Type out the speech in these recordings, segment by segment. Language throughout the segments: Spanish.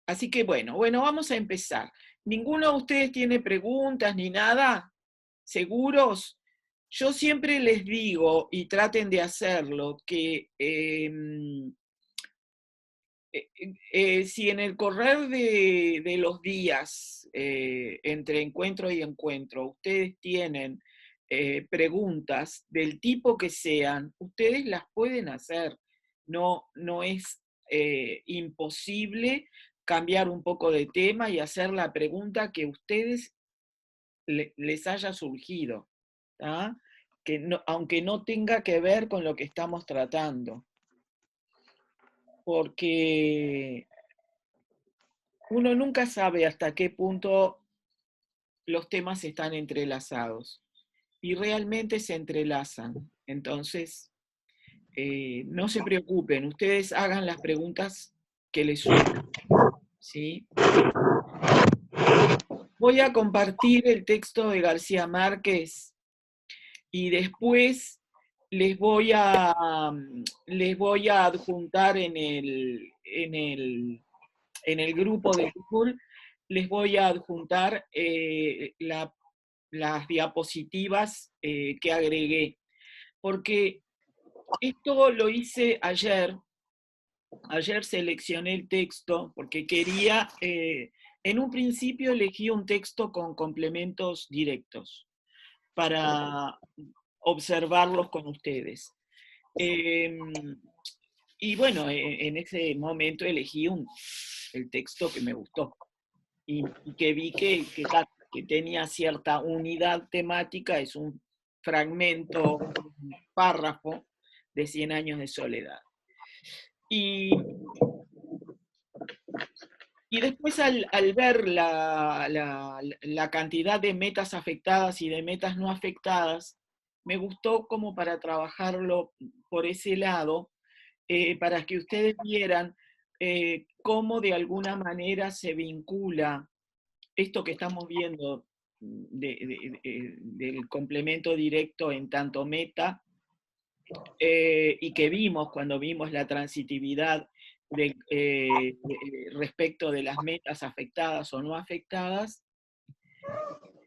Así que bueno, vamos a empezar. ¿Ninguno de ustedes tiene preguntas ni nada? ¿Seguros? Yo siempre les digo, y traten de hacerlo, que si en el correr de los días, entre encuentro y encuentro, ustedes tienen preguntas del tipo que sean, ustedes las pueden hacer. No es imposible cambiar un poco de tema y hacer la pregunta que a ustedes les haya surgido, ¿tá? Que aunque no tenga que ver con lo que estamos tratando, porque uno nunca sabe hasta qué punto los temas están entrelazados y realmente se entrelazan. Entonces, no se preocupen, ustedes hagan las preguntas que les surjan, ¿sí? Voy a compartir el texto de García Márquez y después les voy a adjuntar en el grupo de Google, les voy a adjuntar las diapositivas que agregué, porque esto lo hice ayer. Ayer seleccioné el texto porque quería, en un principio elegí un texto con complementos directos para observarlos con ustedes. Y bueno, en ese momento elegí el texto que me gustó y que vi que tenía cierta unidad temática, es un fragmento, un párrafo de 100 años de soledad. Y después al ver la cantidad de metas afectadas y de metas no afectadas, me gustó como para trabajarlo por ese lado, para que ustedes vieran cómo de alguna manera se vincula esto que estamos viendo del complemento directo en tanto meta, y que vimos cuando vimos la transitividad respecto de las metas afectadas o no afectadas,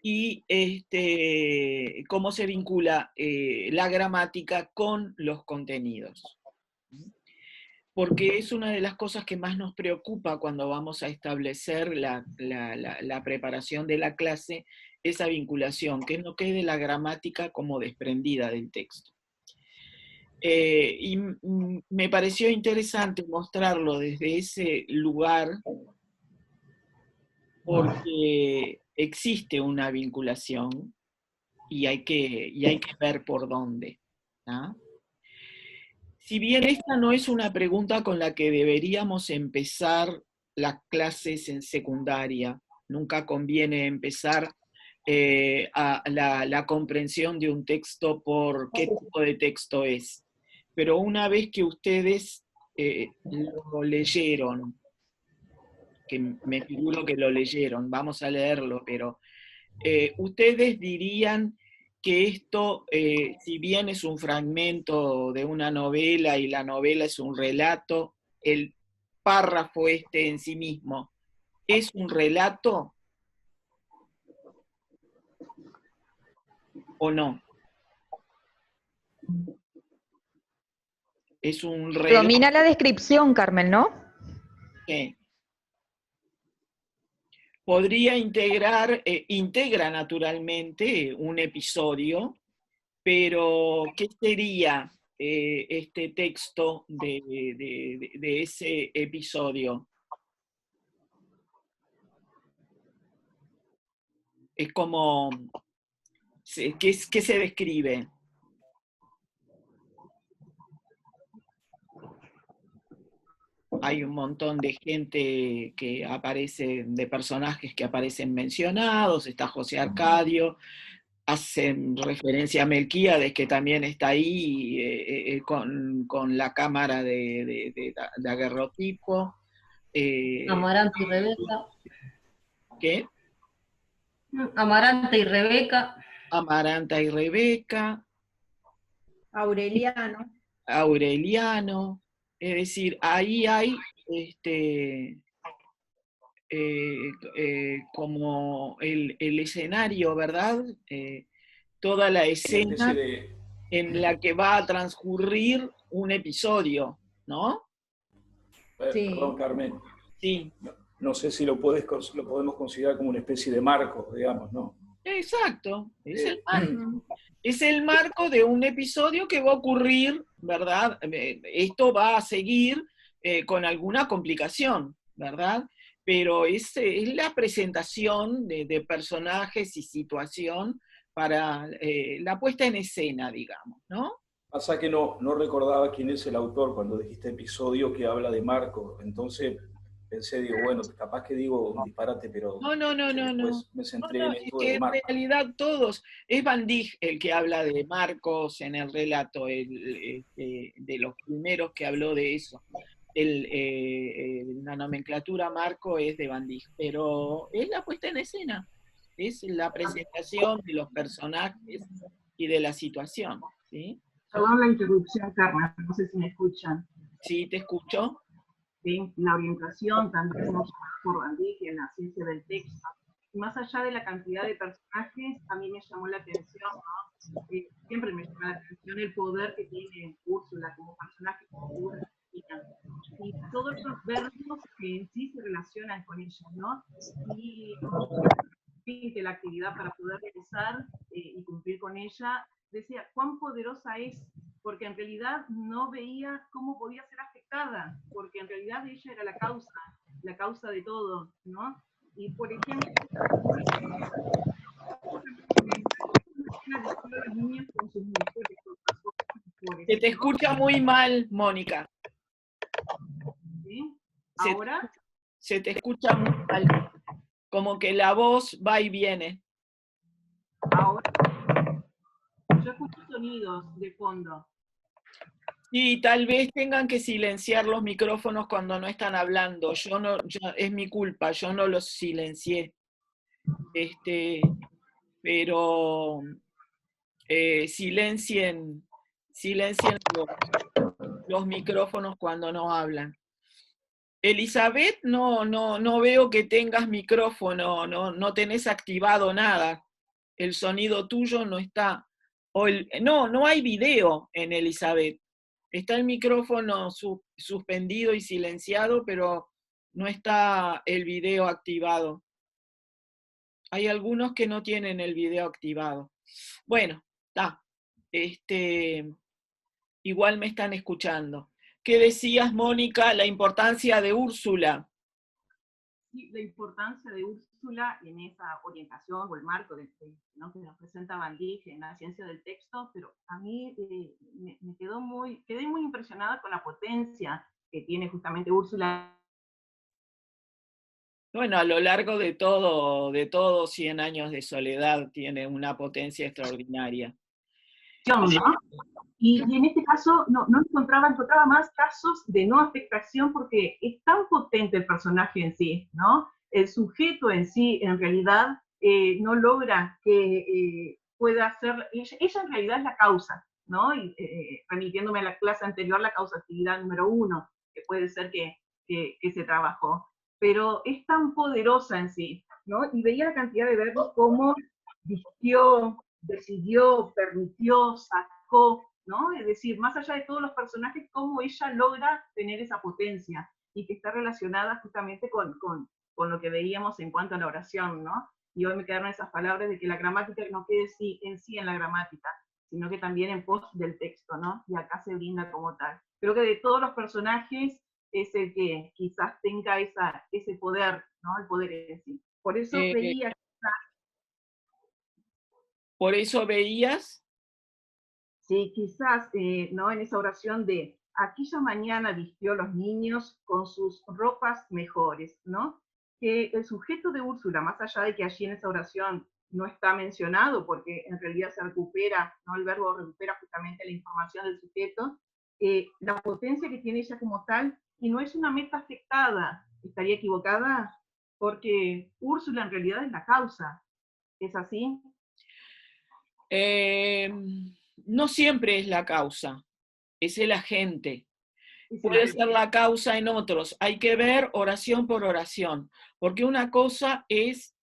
y cómo se vincula la gramática con los contenidos. Porque es una de las cosas que más nos preocupa cuando vamos a establecer la preparación de la clase, esa vinculación, que no quede la gramática como desprendida del texto. Y me pareció interesante mostrarlo desde ese lugar porque existe una vinculación y hay que ver por dónde, ¿ah? Si bien esta no es una pregunta con la que deberíamos empezar las clases en secundaria, nunca conviene empezar la comprensión de un texto por qué tipo de texto es. Pero una vez que ustedes lo leyeron, que me figuro que lo leyeron, vamos a leerlo, pero ustedes dirían que esto, si bien es un fragmento de una novela y la novela es un relato, el párrafo este en sí mismo, ¿es un relato o no? Es un relato Domina la descripción, Carmen, ¿no? que podría integrar, integra naturalmente un episodio, pero ¿qué sería este texto de ese episodio? Es como, ¿qué se describe? Hay un montón de gente que aparece, de personajes que aparecen mencionados, está José Arcadio, hacen referencia a Melquíades, que también está ahí con la cámara de daguerrotipo. Amaranta y Rebeca. ¿Qué? Amaranta y Rebeca. Amaranta y Rebeca. Aureliano. Aureliano. Es decir, ahí hay como el escenario, ¿verdad? Toda la Una escena especie de... en la que va a transcurrir un episodio, ¿no? Sí. Perdón, Carmen. Sí, No sé si lo podemos considerar como una especie de marco, digamos, ¿no? exacto. Es el Eh, marco. Es el marco de un episodio que va a ocurrir, ¿verdad? Esto va a seguir con alguna complicación, ¿verdad? Pero es la presentación de personajes y situación para la puesta en escena, digamos, ¿no? Pasa que no recordaba quién es el autor cuando dijiste episodio que habla de marco. Entonces pensé, digo, bueno, capaz que digo un disparate, pero No. después me No, centré en es esto que de en marco. realidad todos, es Van Dijk el que habla de Marcos en el relato, de los primeros que habló de eso. La nomenclatura Marco es de Van Dijk, pero es la puesta en escena, es la presentación de los personajes y de la situación, ¿sí? Perdón la interrupción, Carmen, no sé si me escuchan. ¿Sí te escucho? ¿Sí? La orientación también nos por Van Dijk en la ciencia del texto. Y más allá de la cantidad de personajes, a mí me llamó la atención, ¿no? Siempre me llama la atención el poder que tiene Úrsula como personaje, como figura femenina. Y todos los verbos que en sí se relacionan con ella, ¿no? Y que la actividad para poder realizar y cumplir con ella, decía cuán poderosa es, porque en realidad no veía cómo podía ser afectada, porque en realidad ella era la causa de todo, ¿no? Y por ejemplo, los niños con sus mejores, Se te ¿no? escucha muy mal, Mónica. ¿Sí? Se, Ahora, se te escucha muy mal, como que la voz va y viene. ahora, yo escucho sonidos de fondo. Y tal vez tengan que silenciar los micrófonos cuando no están hablando. Es mi culpa, yo no los silencié. Pero silencien los micrófonos cuando no hablan. Elizabeth, no veo que tengas micrófono, no tenés activado nada. El sonido tuyo no está. No hay video en Elizabeth. Está el micrófono suspendido y silenciado, pero no está el video activado. Hay algunos que no tienen el video activado. Bueno, está. Igual me están escuchando. ¿Qué decías, Mónica? La importancia de Úrsula. Sí, la importancia de Úrsula en esa orientación o el marco ¿no? que nos presenta Van Dijk en la ciencia del texto, pero a mí quedé muy impresionada con la potencia que tiene justamente Úrsula. Bueno, a lo largo de todo 100 años de soledad tiene una potencia extraordinaria. ¿No? Y en este caso no encontraba más casos de no afectación porque es tan potente el personaje en sí, ¿no? El sujeto en sí, en realidad, no logra que pueda ser, ella en realidad es la causa, ¿no? Y, remitiéndome a la clase anterior, la causatividad número 1, que puede ser que se trabajó, pero es tan poderosa en sí, ¿no? Y veía la cantidad de verbos como vistió, decidió, permitió, sacó, ¿no? Es decir, más allá de todos los personajes, cómo ella logra tener esa potencia y que está relacionada justamente con lo que veíamos en cuanto a la oración, ¿no? Y hoy me quedaron esas palabras de que la gramática no quede en sí en la gramática, sino que también en pos del texto, ¿no? Y acá se brinda como tal. Creo que de todos los personajes es el que quizás tenga ese poder, ¿no? El poder en sí. Por eso veía. Por eso veías. Sí, quizás, ¿no? En esa oración de aquella mañana vistió a los niños con sus ropas mejores, ¿no? Que el sujeto de Úrsula, más allá de que allí en esa oración no está mencionado, porque en realidad se recupera, ¿no? El verbo recupera justamente la información del sujeto, la potencia que tiene ella como tal, y no es una meta afectada, estaría equivocada, porque Úrsula en realidad es la causa, ¿es así? No siempre es la causa, es el agente. puede ser la causa en otros. Hay que ver oración por oración, porque una cosa es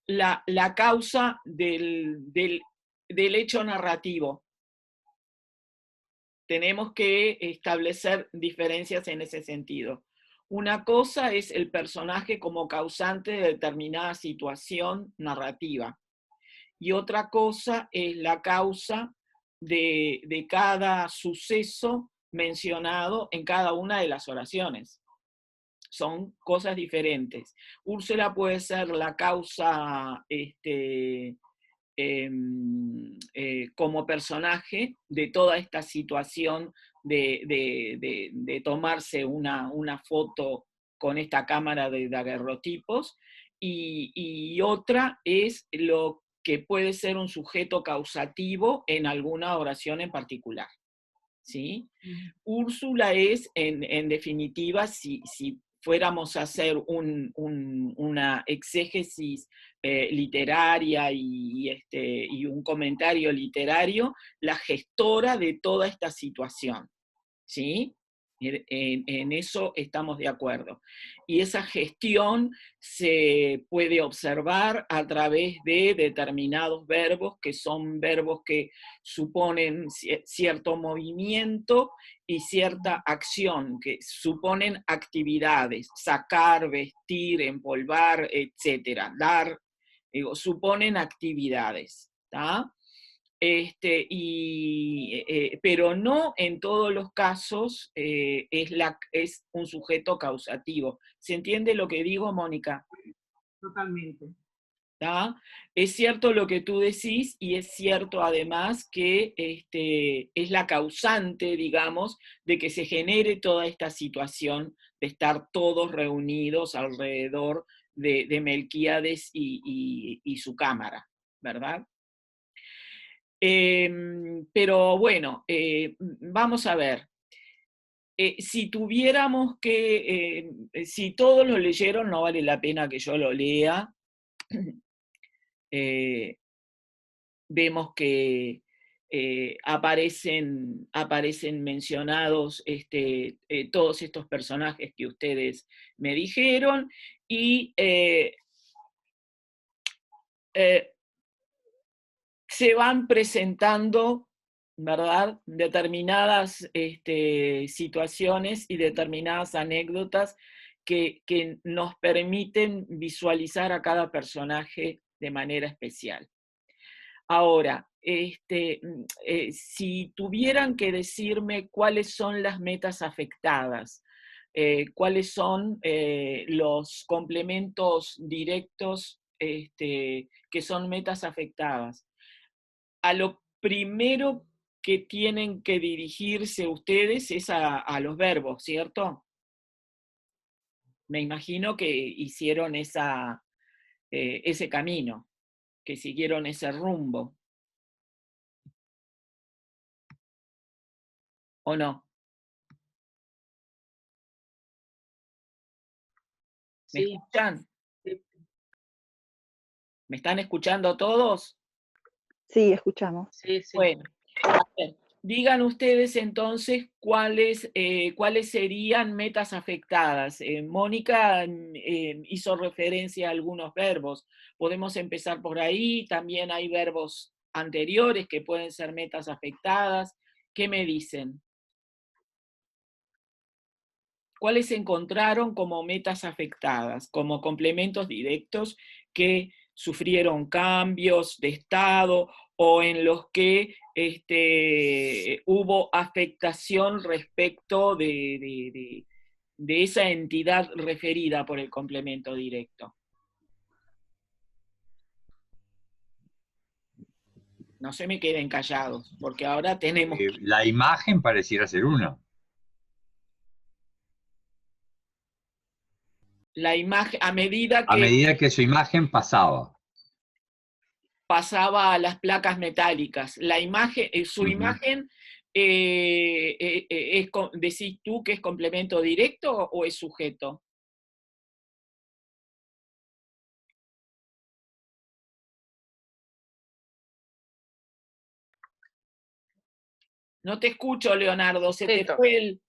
la causa del hecho narrativo. Tenemos que establecer diferencias en ese sentido. Una cosa es el personaje como causante de determinada situación narrativa. Y otra cosa es la causa de cada suceso mencionado en cada una de las oraciones. Son cosas diferentes. Úrsula puede ser la causa como personaje de toda esta situación de tomarse una foto con esta cámara de daguerrotipos, y otra es lo que puede ser un sujeto causativo en alguna oración en particular. ¿Sí? Úrsula es, en definitiva, si fuéramos a hacer una exégesis literaria y un comentario literario, la gestora de toda esta situación. ¿Sí? En eso estamos de acuerdo. Y esa gestión se puede observar a través de determinados verbos, que son verbos que suponen cierto movimiento y cierta acción, que suponen actividades, sacar, vestir, empolvar, etc. Dar, suponen actividades. ¿Tá? Pero no en todos los casos es un sujeto causativo. ¿Se entiende lo que digo, Mónica? Totalmente. ¿Tá? Es cierto lo que tú decís, y es cierto además que es la causante, digamos, de que se genere toda esta situación de estar todos reunidos alrededor de Melquíades y su cámara, ¿verdad? Pero bueno, vamos a ver. Si tuviéramos que, si todos lo leyeron, no vale la pena que yo lo lea. Vemos que aparecen mencionados todos estos personajes que ustedes me dijeron, y se van presentando, ¿verdad?, determinadas situaciones y determinadas anécdotas que nos permiten visualizar a cada personaje de manera especial. Ahora, si tuvieran que decirme cuáles son las metas afectadas, cuáles son los complementos directos que son metas afectadas, a lo primero que tienen que dirigirse ustedes es a los verbos, ¿cierto? Me imagino que hicieron ese camino, que siguieron ese rumbo. ¿O no? ¿Me escuchan? ¿Me están escuchando todos? Sí, escuchamos. Sí, sí. Bueno, a ver, digan ustedes entonces cuáles serían metas afectadas. Mónica hizo referencia a algunos verbos. Podemos empezar por ahí. También hay verbos anteriores que pueden ser metas afectadas. ¿Qué me dicen? ¿Cuáles se encontraron como metas afectadas, como complementos directos que sufrieron cambios de estado o en los que hubo afectación respecto de esa entidad referida por el complemento directo? No se me queden callados, porque ahora tenemos... La imagen pareciera ser uno. La imagen, a medida que su imagen pasaba a las placas metálicas. La imagen, su imagen, ¿decís tú que es complemento directo o es sujeto? No te escucho, Leonardo, se te fue el...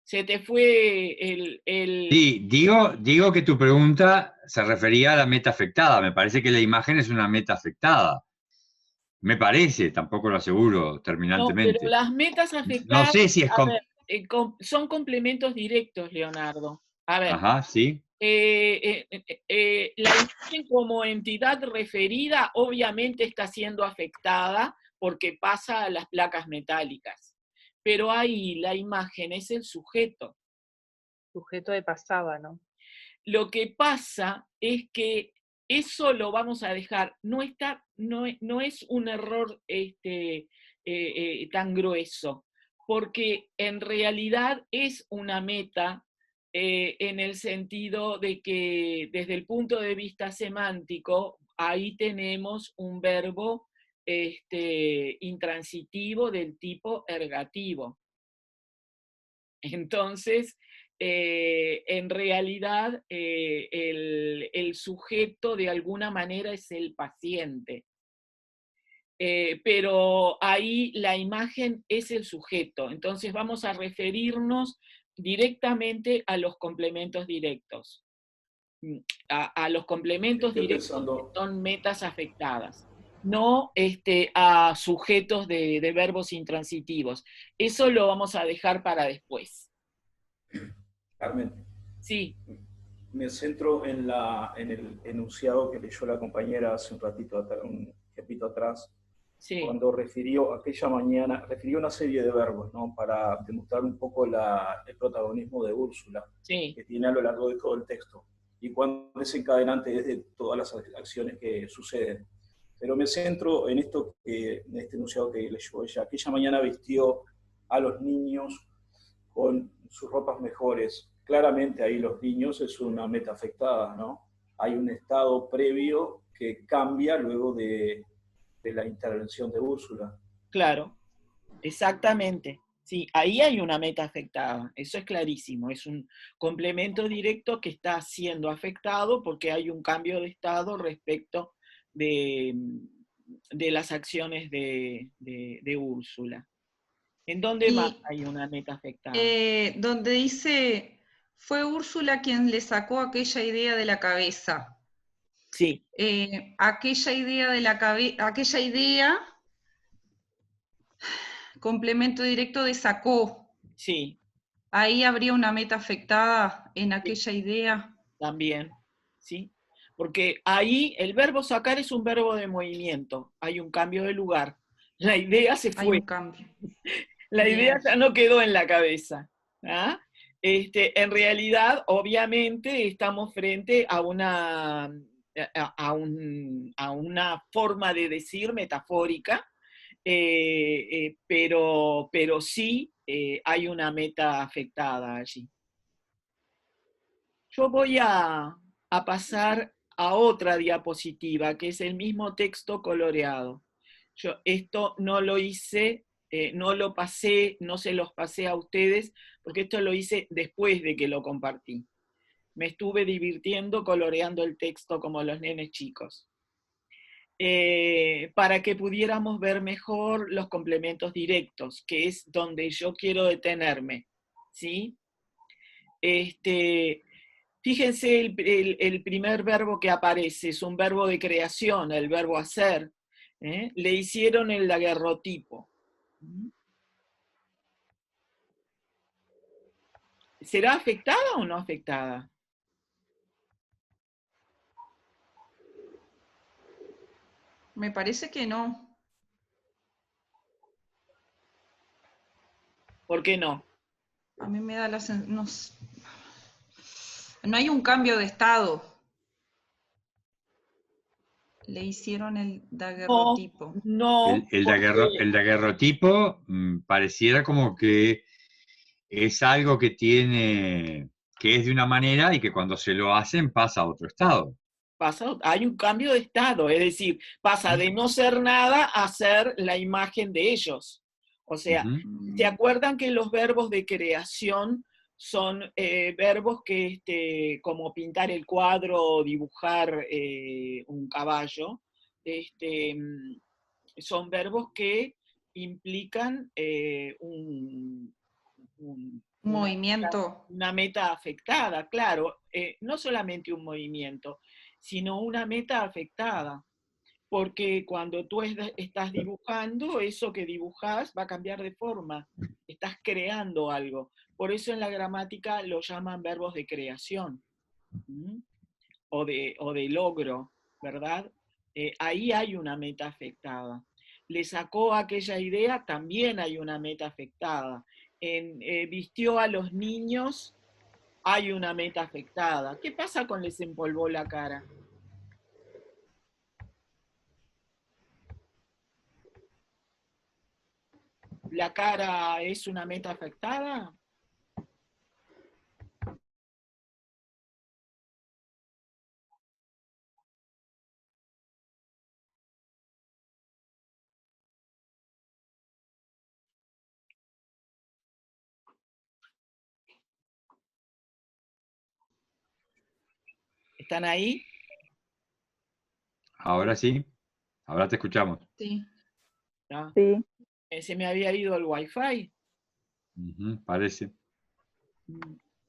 Se te fue el... Sí, digo que tu pregunta se refería a la meta afectada. Me parece que la imagen es una meta afectada. Me parece, tampoco lo aseguro No, pero terminantemente. las metas No afectadas, sé si es... a ver, son complementos directos, Leonardo. A ver, Ajá, sí. la imagen como entidad referida obviamente está siendo afectada porque pasa a las placas metálicas. Pero ahí la imagen es el sujeto. Sujeto de pasada, ¿no? Lo que pasa es que eso lo vamos a dejar, no es un error tan grueso, porque en realidad es una meta en el sentido de que desde el punto de vista semántico, ahí tenemos un verbo intransitivo del tipo ergativo. Entonces, en realidad, el sujeto de alguna manera es el paciente. Pero ahí la imagen es el sujeto. Entonces vamos a referirnos directamente a los complementos directos. A los complementos Estoy directos que pensando, son metas afectadas, no a sujetos de verbos intransitivos. Eso lo vamos a dejar para después. Carmen, Sí, me centro en el enunciado que leyó la compañera hace un tiempito atrás, sí, cuando refirió una serie de verbos, ¿no? Para demostrar un poco el protagonismo de Úrsula, sí, que tiene a lo largo de todo el texto, y cuán desencadenante es de todas las acciones que suceden. Pero me centro en en este enunciado que leyó ella. Aquella mañana vistió a los niños con sus ropas mejores. Claramente ahí los niños es una meta afectada, ¿no? Hay un estado previo que cambia luego de la intervención de Úrsula. claro, exactamente. Sí, ahí hay una meta afectada, eso es clarísimo. Es un complemento directo que está siendo afectado porque hay un cambio de estado respecto de, de las acciones de Úrsula. ¿En dónde más Y hay una meta afectada? donde dice, fue Úrsula quien le sacó aquella idea de la cabeza. Sí, Aquella idea, complemento directo de sacó. sí, Ahí habría una meta afectada en sí, aquella idea. también, ¿sí? Porque ahí el verbo sacar es un verbo de movimiento, hay un cambio de lugar. La idea se Hay un fue. cambio. La idea Bien. ya no quedó en la cabeza. ¿Ah? En realidad, obviamente, estamos frente a una forma de decir metafórica, pero sí hay una meta afectada allí. Yo voy a pasar a otra diapositiva, que es el mismo texto coloreado. Yo esto no lo hice, no lo pasé, no se los pasé a ustedes, porque esto lo hice después de que lo compartí. Me estuve divirtiendo coloreando el texto como los nenes chicos. Para que pudiéramos ver mejor los complementos directos, que es donde yo quiero detenerme, ¿sí? Fíjense el primer verbo que aparece, es un verbo de creación, el verbo hacer. Le hicieron el daguerrotipo. ¿Será afectada o no afectada? Me parece que no. ¿Por qué no? A mí me da la sensación... No hay un cambio de estado. Le hicieron el daguerrotipo. No, El porque daguerrotipo pareciera como que es algo que es de una manera y que cuando se lo hacen pasa a otro estado. hay un cambio de estado, es decir, pasa de no ser nada a ser la imagen de ellos. O sea, Ujú. ¿se acuerdan que los verbos de creación son verbos que, como pintar el cuadro o dibujar un caballo, este, son verbos que implican Movimiento. Una meta afectada, claro, no solamente un movimiento, sino una meta afectada, porque cuando tú estás dibujando, eso que dibujas va a cambiar de forma, estás creando algo. Por eso en la gramática lo llaman verbos de creación, ¿m? o de logro, ¿verdad? Ahí hay una meta afectada. Le sacó aquella idea, también hay una meta afectada. Vistió a los niños, hay una meta afectada. ¿Qué pasa con les empolvó la cara? ¿La cara es una meta afectada? ¿Están ahí? Ahora sí, ahora te escuchamos. Sí. ¿No? Sí. Se me había ido el wifi. Parece.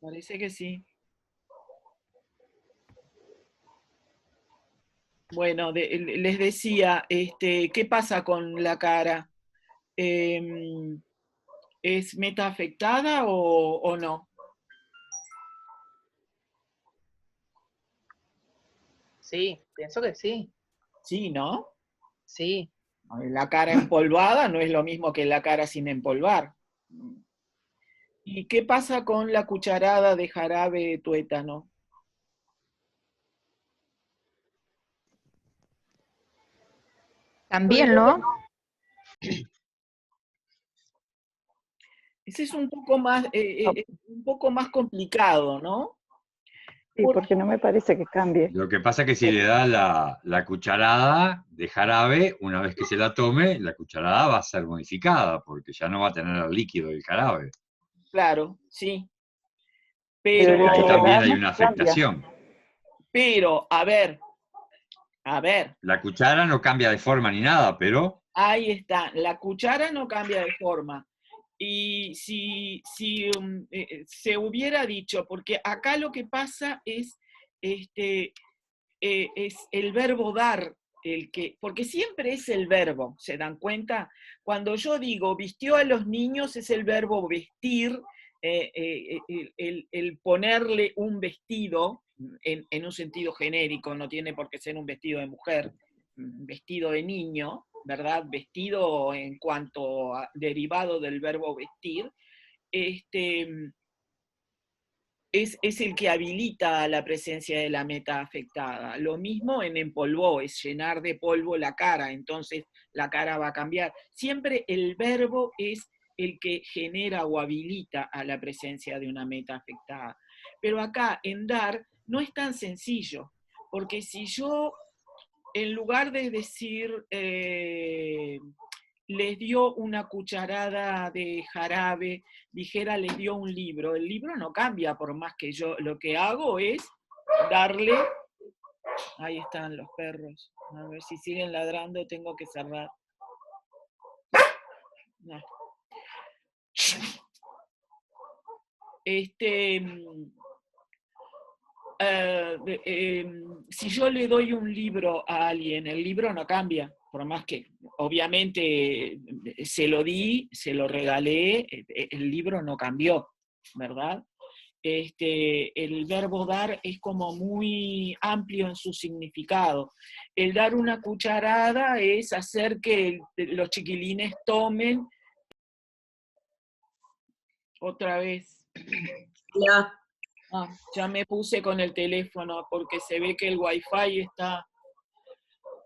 Parece que sí. Bueno, les decía, ¿qué pasa con la cara? ¿Es meta afectada o no? Sí, pienso que sí. Sí, ¿no? Sí. La cara empolvada no es lo mismo que la cara sin empolvar. ¿Y qué pasa con la cucharada de jarabe de tuétano? También, ¿no? Ese es un poco más complicado, ¿no? Sí, porque no me parece que cambie. Lo que pasa es que si le da la cucharada de jarabe, una vez que se la tome, la cucharada va a ser modificada, porque ya no va a tener el líquido del jarabe. Claro, sí. Pero el Pero, Ahí hecho de también hay darnos una cambia. afectación. a ver, La cuchara no cambia de forma ni nada, pero ahí está, la cuchara no cambia de forma. Y si se hubiera dicho, porque acá lo que pasa es el verbo dar, porque siempre es el verbo, ¿se dan cuenta? Cuando yo digo vistió a los niños es el verbo vestir, el ponerle un vestido, en un sentido genérico, no tiene por qué ser un vestido de mujer, vestido de niño, ¿verdad? Vestido en cuanto a derivado del verbo vestir, es el que habilita la presencia de la meta afectada. Lo mismo en empolvó, es llenar de polvo la cara, entonces la cara va a cambiar. Siempre el verbo es el que genera o habilita a la presencia de una meta afectada. Pero acá en dar no es tan sencillo, porque si yo, en lugar de decir les dio una cucharada de jarabe, dijera les dio un libro, el libro no cambia por más que yo, lo que hago es darle, ahí están los perros, a ver si siguen ladrando, tengo que cerrar. No. Si yo le doy un libro a alguien, el libro no cambia, por más que obviamente se lo di, se lo regalé, el libro no cambió, ¿verdad? El verbo dar es como muy amplio en su significado. El dar una cucharada es hacer que los chiquilines tomen. Otra vez. Ya me puse con el teléfono porque se ve que el wifi está...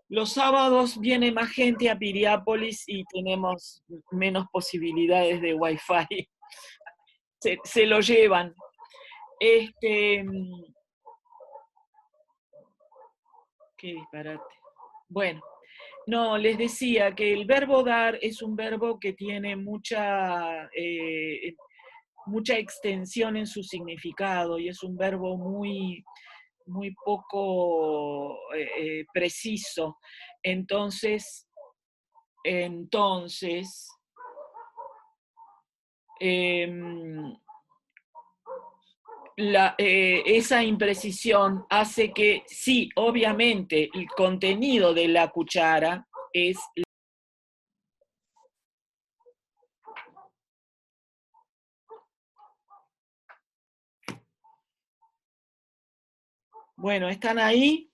Los sábados viene más gente a Piriápolis y tenemos menos posibilidades de wifi. Se lo llevan. Qué disparate. Bueno, no, les decía que el verbo dar es un verbo que tiene mucha extensión en su significado y es un verbo muy poco preciso. Entonces esa imprecisión hace que, sí, obviamente, el contenido de la cuchara es... Bueno, ¿están ahí?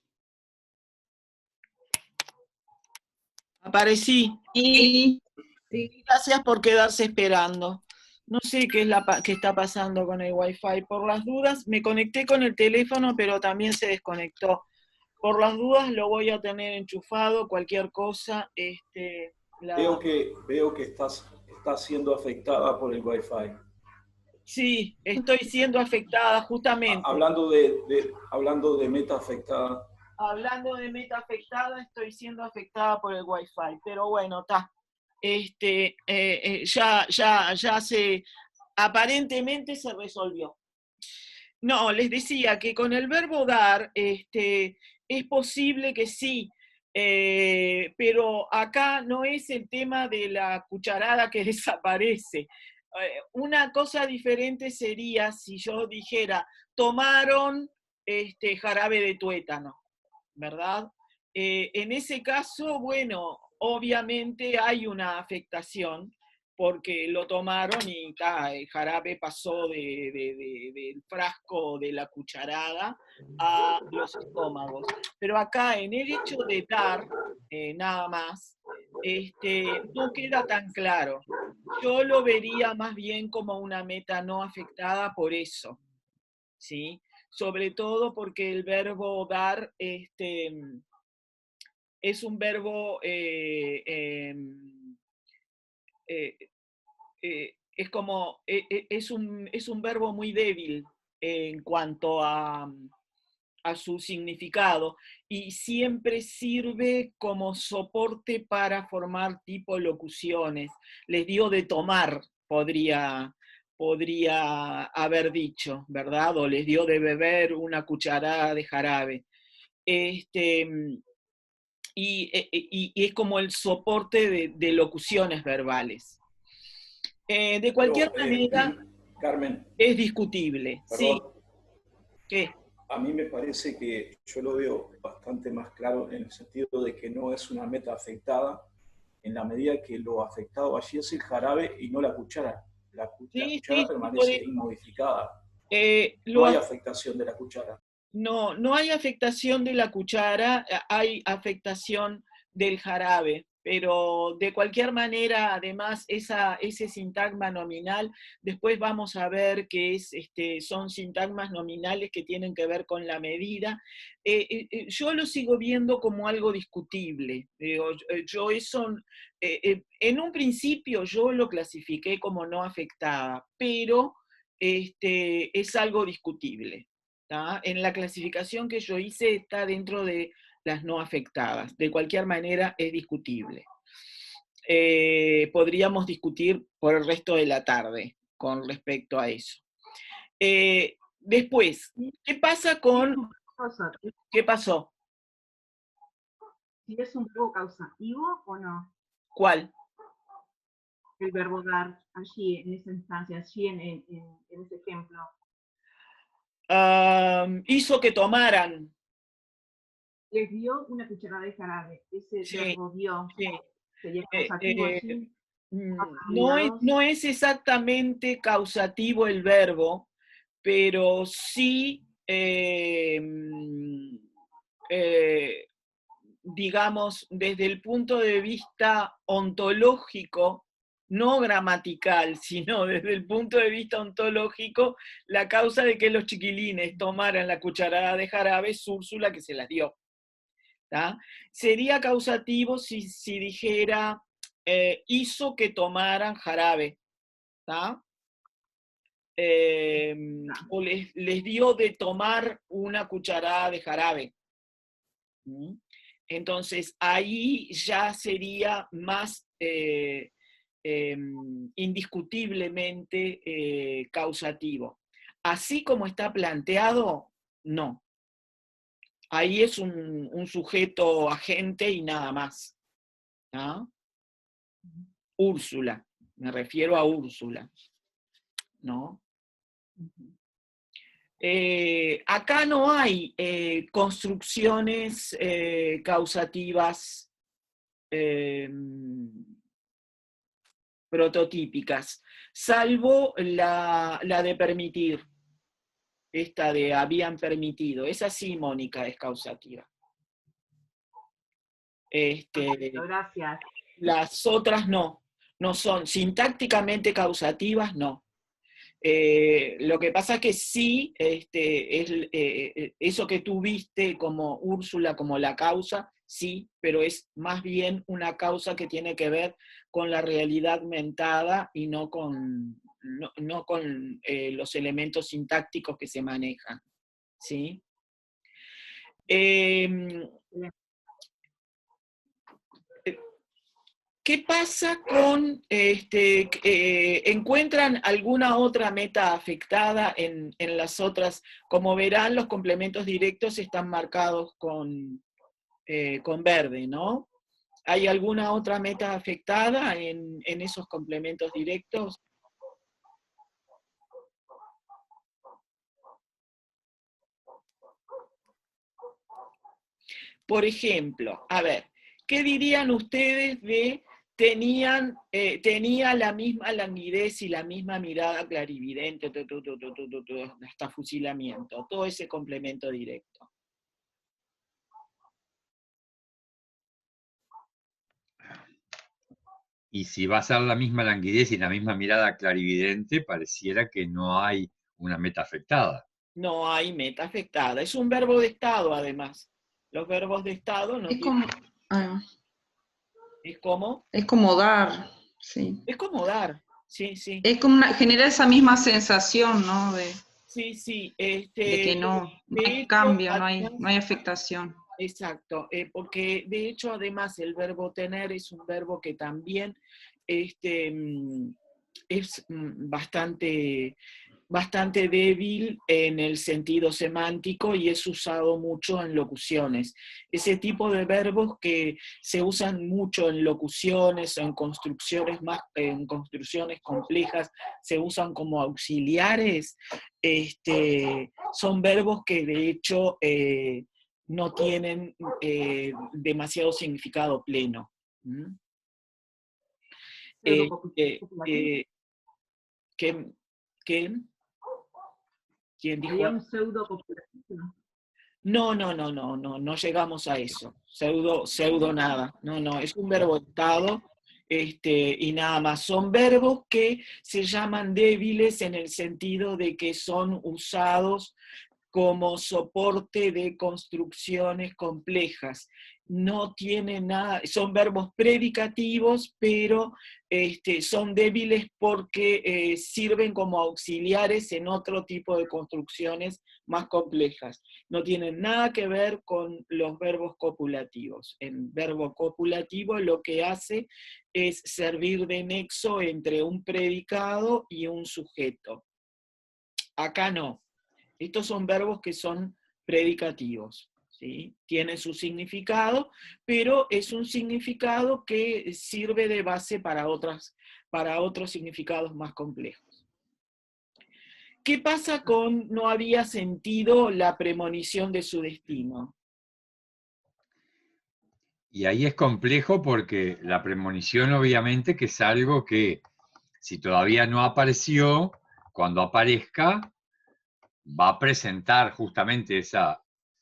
Aparecí. Y Gracias por quedarse esperando. No sé qué está pasando con el Wi-Fi. Por las dudas, me conecté con el teléfono, pero también se desconectó. Por las dudas lo voy a tener enchufado, cualquier cosa. Veo que estás siendo afectada por el Wi-Fi. Sí, estoy siendo afectada justamente. Hablando de meta afectada. Hablando de meta afectada, estoy siendo afectada por el Wi-Fi. Pero bueno, está. Aparentemente se resolvió. No, les decía que con el verbo dar, es posible que sí, pero acá no es el tema de la cucharada que desaparece. Una cosa diferente sería si yo dijera, tomaron jarabe de tuétano, ¿verdad? En ese caso, bueno, obviamente hay una afectación, porque lo tomaron y el jarabe pasó del frasco de la cucharada a los estómagos. Pero acá, en el hecho de dar, nada más, no queda tan claro. Yo lo vería más bien como una meta no afectada por eso, ¿sí? Sobre todo porque el verbo dar, es un verbo es un verbo muy débil en cuanto a su significado y siempre sirve como soporte para formar tipo locuciones. Les dio de tomar, podría haber dicho, ¿verdad? O les dio de beber una cucharada de jarabe. Y es como el soporte de locuciones verbales. De cualquier manera, Carmen, es discutible. perdón. Sí. ¿Qué? A mí me parece que yo lo veo bastante más claro en el sentido de que no es una meta afectada, en la medida que lo afectado allí es el jarabe y no la cuchara. La cuchara permanece inmodificada. No hay afectación de la cuchara. No hay afectación de la cuchara, hay afectación del jarabe, pero de cualquier manera, además, ese sintagma nominal, después vamos a ver que son sintagmas nominales que tienen que ver con la medida. Yo lo sigo viendo como algo discutible. Yo eso, en un principio yo lo clasifiqué como no afectada, pero es algo discutible. ¿tá? En la clasificación que yo hice está dentro de las no afectadas. De cualquier manera es discutible. Podríamos discutir por el resto de la tarde con respecto a eso. Después, ¿qué pasa con... ¿Qué pasó? ¿Si es un verbo causativo o no? ¿Cuál? El verbo dar allí, en esa instancia, allí en ese ejemplo. Hizo que tomaran. Les dio una cucharada de jarabe. Ese verbo dio. Sí. ¿Sería causativo allí? No es exactamente causativo el verbo, pero sí, digamos, desde el punto de vista ontológico, no gramatical, sino desde el punto de vista ontológico, la causa de que los chiquilines tomaran la cucharada de jarabe es Úrsula que se las dio. ¿tá? Sería causativo si dijera hizo que tomaran jarabe. ¿tá? O les dio de tomar una cucharada de jarabe. Entonces, ahí ya sería más indiscutiblemente causativo. Así como está planteado, no. Ahí es un sujeto agente y nada más. ¿no? Úrsula, me refiero a Úrsula. ¿no? Acá no hay construcciones causativas prototípicas, salvo la de permitir, esta de habían permitido. Esa sí, Mónica, es causativa. Gracias. Las otras no son sintácticamente causativas, no. Lo que pasa es que sí, eso que tú viste como Úrsula, como la causa, sí, pero es más bien una causa que tiene que ver con la realidad mentada y no con los elementos sintácticos que se manejan, ¿sí? ¿Qué pasa con, encuentran alguna otra meta afectada en las otras? Como verán, los complementos directos están marcados con verde, ¿no? ¿Hay alguna otra meta afectada en esos complementos directos? Por ejemplo, a ver, ¿qué dirían ustedes de tenía la misma languidez y la misma mirada clarividente, hasta fusilamiento, todo ese complemento directo? Y si va a ser la misma languidez y la misma mirada clarividente, pareciera que no hay una meta afectada. No hay meta afectada. Es un verbo de estado, además. Los verbos de estado no tienen... ¿Es como? Es como dar, sí. Es como dar, sí, sí. Es como genera esa misma sensación, ¿no? Sí, sí. De que no hay cambio, no hay afectación. Exacto, porque de hecho además el verbo tener es un verbo que también es bastante débil en el sentido semántico y es usado mucho en locuciones. Ese tipo de verbos que se usan mucho en locuciones o en construcciones complejas, se usan como auxiliares, son verbos que de hecho no tienen demasiado significado pleno. ¿Quién dijo? ¿Sería un pseudo-copulativo? No llegamos a eso. Pseudo nada. No, es un verbo de estado, y nada más. Son verbos que se llaman débiles en el sentido de que son usados como soporte de construcciones complejas. No tienen nada, son verbos predicativos, pero son débiles porque sirven como auxiliares en otro tipo de construcciones más complejas. No tienen nada que ver con los verbos copulativos. El verbo copulativo lo que hace es servir de nexo entre un predicado y un sujeto. Acá no. Estos son verbos que son predicativos, ¿sí? Tienen su significado, pero es un significado que sirve de base para otros significados más complejos. ¿Qué pasa con no había sentido la premonición de su destino? Y ahí es complejo porque la premonición obviamente que es algo que si todavía no apareció, cuando aparezca va a presentar justamente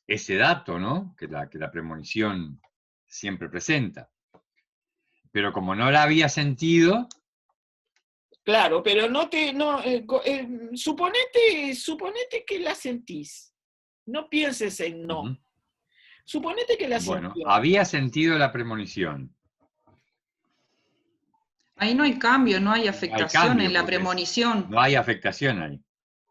ese dato, ¿no? Que la premonición siempre presenta. Pero como no la había sentido... Claro, pero suponete que la sentís. No pienses en no. Uh-huh. Suponete que la Bueno, sentís. había sentido la premonición. Ahí no hay cambio, no hay afectación en la premonición. No hay afectación ahí.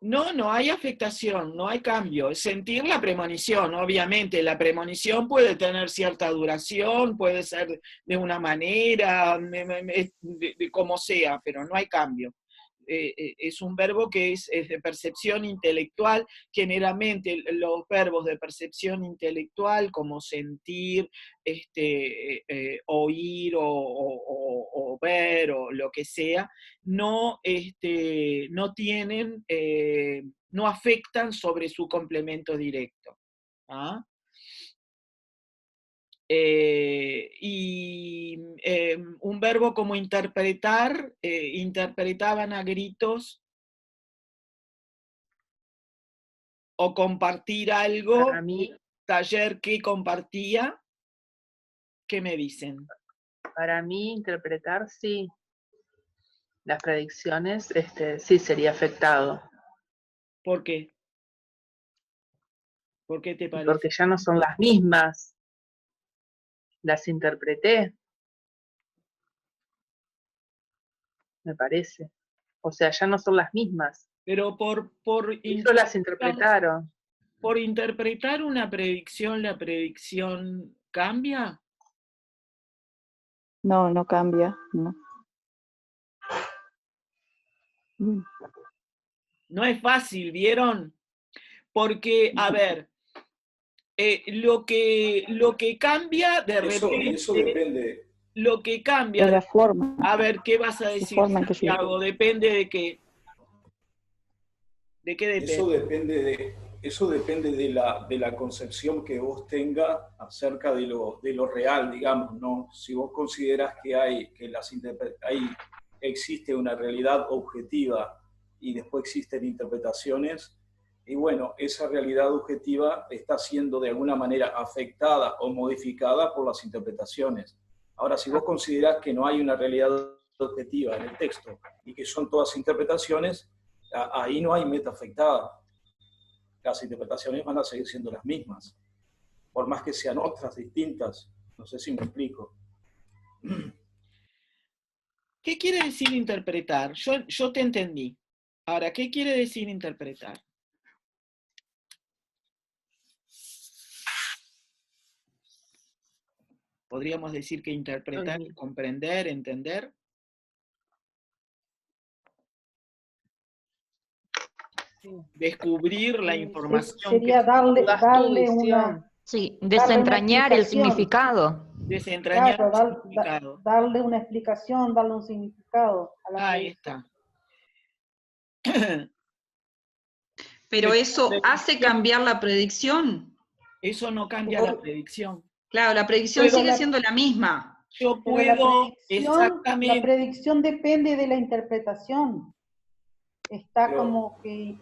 No hay afectación, no hay cambio. Sentir la premonición, obviamente. La premonición puede tener cierta duración, puede ser de una manera, como sea, pero no hay cambio. es un verbo que es de percepción intelectual. Generalmente los verbos de percepción intelectual, como sentir, oír o ver o lo que sea, no, no tienen, no afectan sobre su complemento directo. ¿Ah? Un verbo como interpretar, interpretaban a gritos, o compartir algo, Para mí, taller que compartía. ¿Qué me dicen? para mí interpretar sí. Las predicciones, sí sería afectado. ¿Por qué? ¿Por qué te Y parece? porque ya no son las mismas. Las interpreté. Me parece. O sea, ya no son las mismas. Pero Ellos las interpretaron. por interpretar una predicción, ¿la predicción cambia? No, no cambia, no. No es fácil, ¿vieron? Porque, a ver, lo que cambia de repente... Eso depende. Lo que cambia... De la forma. A ver, ¿qué vas a decir, forma en que Santiago? Depende de qué. ¿De qué depende? Eso depende de la concepción que vos tengas acerca de lo real, digamos, ¿no? Si vos considerás que existe una realidad objetiva y después existen interpretaciones, y bueno, esa realidad objetiva está siendo de alguna manera afectada o modificada por las interpretaciones. Ahora, si vos considerás que no hay una realidad objetiva en el texto y que son todas interpretaciones, ahí no hay meta afectada. Las interpretaciones van a seguir siendo las mismas, por más que sean otras distintas. No sé si me explico. ¿Qué quiere decir interpretar? Yo te entendí. Ahora, ¿qué quiere decir interpretar? ¿Podríamos decir que interpretar es comprender, entender? Descubrir la información. Sería darle una... Sí, desentrañar el significado. Desentrañar claro, el significado. Darle una explicación, darle un significado a la Ahí está. Pero eso hace cambiar la predicción. Eso no cambia la predicción. Claro, la predicción sigue siendo la misma. Yo puedo, exactamente. La predicción depende de la interpretación. Está como que...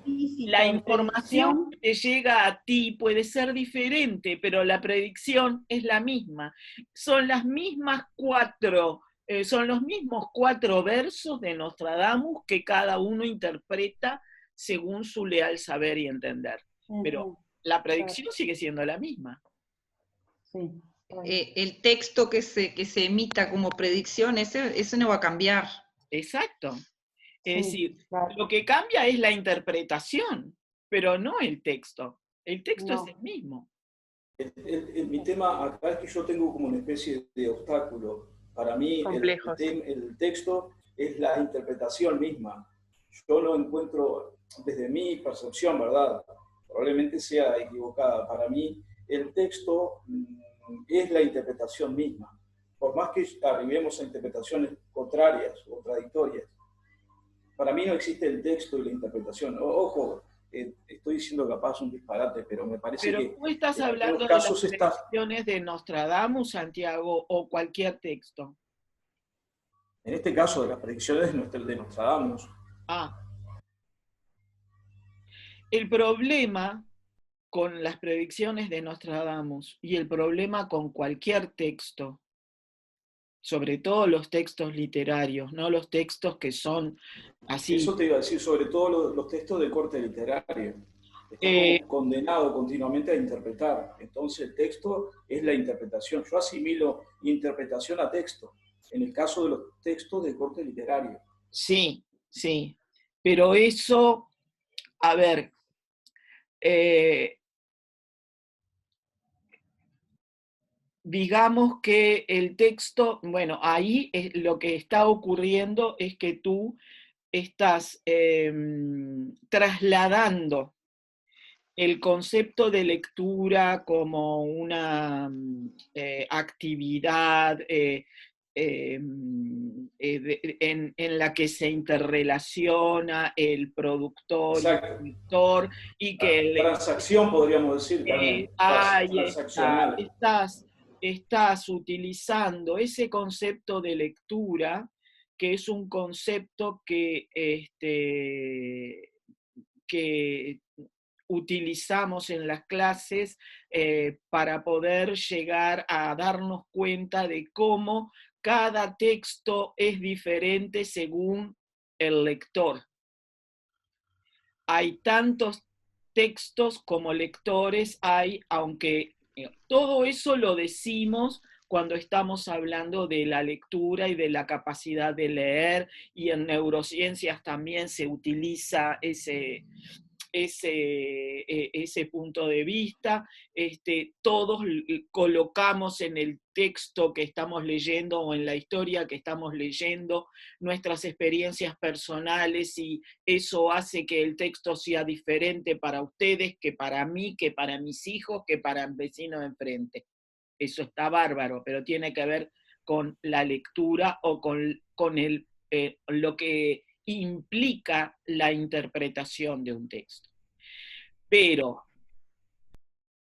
La información que te llega a ti puede ser diferente, pero la predicción es la misma. Son las mismas son los mismos 4 versos de Nostradamus que cada uno interpreta según su leal saber y entender. Pero la predicción sigue siendo la misma. Sí, el texto que se emita como predicción, ese no va a cambiar. Exacto. Es decir, lo que cambia es la interpretación, pero no el texto. El texto es el mismo. Mi tema acá es que yo tengo como una especie de obstáculo. Para mí el texto es la interpretación misma. Yo lo encuentro desde mi percepción, ¿verdad? Probablemente sea equivocada. Para mí el texto es la interpretación misma. Por más que arribemos a interpretaciones contrarias o contradictorias, para mí no existe el texto y la interpretación. Ojo, estoy diciendo capaz un disparate, pero me parece que... Pero tú estás hablando de las predicciones de Nostradamus, Santiago, o cualquier texto. En este caso, de las predicciones de Nostradamus. El problema con las predicciones de Nostradamus y el problema con cualquier texto, sobre todo los textos literarios, no los textos que son así. Eso te iba a decir, sobre todo los textos de corte literario. Estamos condenados continuamente a interpretar. Entonces el texto es la interpretación. Yo asimilo interpretación a texto, en el caso de los textos de corte literario. Sí, sí. Pero eso, a ver, digamos que el texto, bueno, ahí lo que está ocurriendo es que tú estás trasladando el concepto de lectura como una actividad en la que se interrelaciona el productor y Exacto. el lector, y que Transacción, podríamos decir también. ahí está, Transaccional. estás utilizando ese concepto de lectura, que es un concepto que utilizamos en las clases para poder llegar a darnos cuenta de cómo cada texto es diferente según el lector. Hay tantos textos como lectores hay, aunque todo eso lo decimos cuando estamos hablando de la lectura y de la capacidad de leer, y en neurociencias también se utiliza ese punto de vista. Todos colocamos en el texto que estamos leyendo o en la historia que estamos leyendo nuestras experiencias personales, y eso hace que el texto sea diferente para ustedes, que para mí, que para mis hijos, que para el vecino de enfrente. Eso está bárbaro, pero tiene que ver con la lectura o con lo que implica la interpretación de un texto. Pero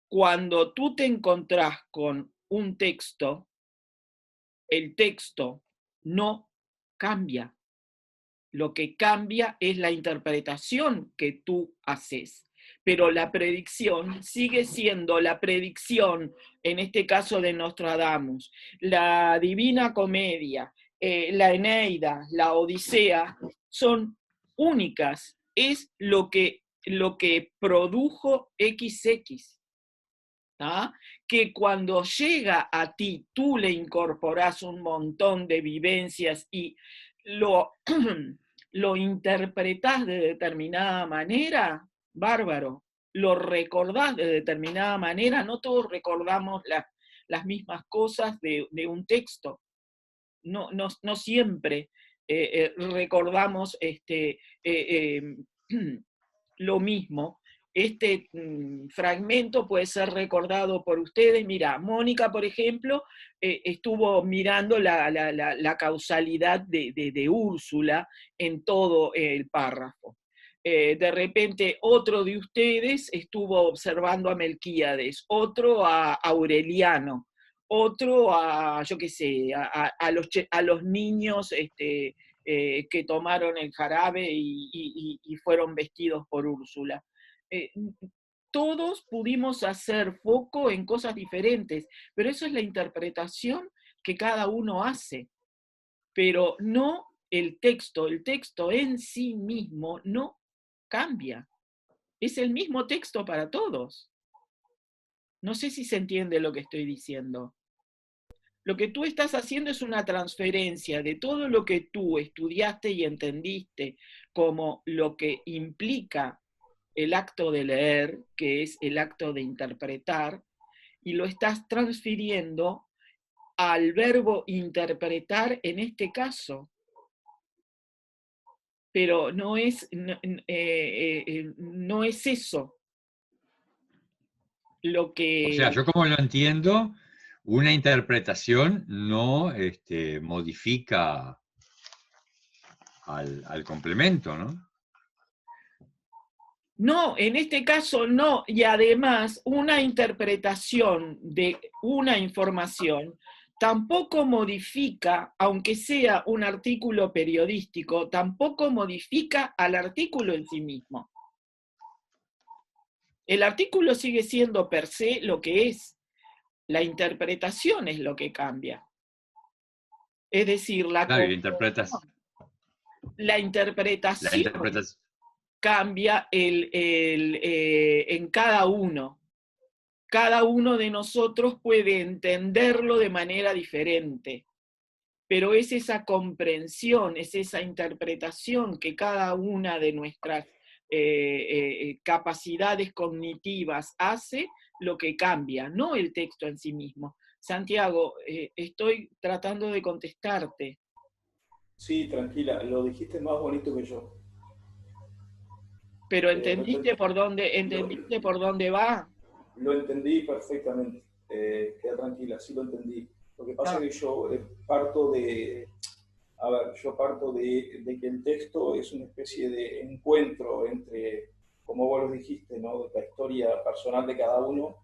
cuando tú te encontrás con un texto, el texto no cambia. Lo que cambia es la interpretación que tú haces. Pero la predicción sigue siendo la predicción, en este caso de Nostradamus, la Divina Comedia, la Eneida, la Odisea, son únicas. Es lo que produjo XX. ¿Ah? Que cuando llega a ti, tú le incorporás un montón de vivencias y lo interpretás de determinada manera, bárbaro. Lo recordás de determinada manera. No todos recordamos las mismas cosas de un texto. No siempre recordamos lo mismo. Este fragmento puede ser recordado por ustedes. Mira, Mónica, por ejemplo, estuvo mirando la causalidad de Úrsula en todo el párrafo. De repente otro de ustedes estuvo observando a Melquíades, otro a Aureliano, otro a, yo qué sé, a los niños que tomaron el jarabe y fueron vestidos por Úrsula. Todos pudimos hacer foco en cosas diferentes, pero eso es la interpretación que cada uno hace, pero no el texto. El texto en sí mismo no cambia. Es el mismo texto para todos. No sé si se entiende lo que estoy diciendo. Lo que tú estás haciendo es una transferencia de todo lo que tú estudiaste y entendiste como lo que implica el acto de leer, que es el acto de interpretar, y lo estás transfiriendo al verbo interpretar en este caso. Pero no es eso lo que... O sea, yo como lo entiendo, una interpretación no modifica al complemento, ¿no? No, en este caso no, y además una interpretación de una información tampoco modifica, aunque sea un artículo periodístico, tampoco modifica al artículo en sí mismo. El artículo sigue siendo per se lo que es. La interpretación es lo que cambia. Es decir, Claro, la interpretación cambia en cada uno. Cada uno de nosotros puede entenderlo de manera diferente, pero es esa comprensión, es esa interpretación que cada una de nuestras capacidades cognitivas hace lo que cambia, no el texto en sí mismo. Santiago, estoy tratando de contestarte. Sí, tranquila, lo dijiste más bonito que yo. Pero ¿entendiste por dónde va? Lo entendí perfectamente. Queda tranquila, sí lo entendí. Lo que pasa es que yo parto de que el texto es una especie de encuentro entre, como vos lo dijiste, ¿no? La historia personal de cada uno,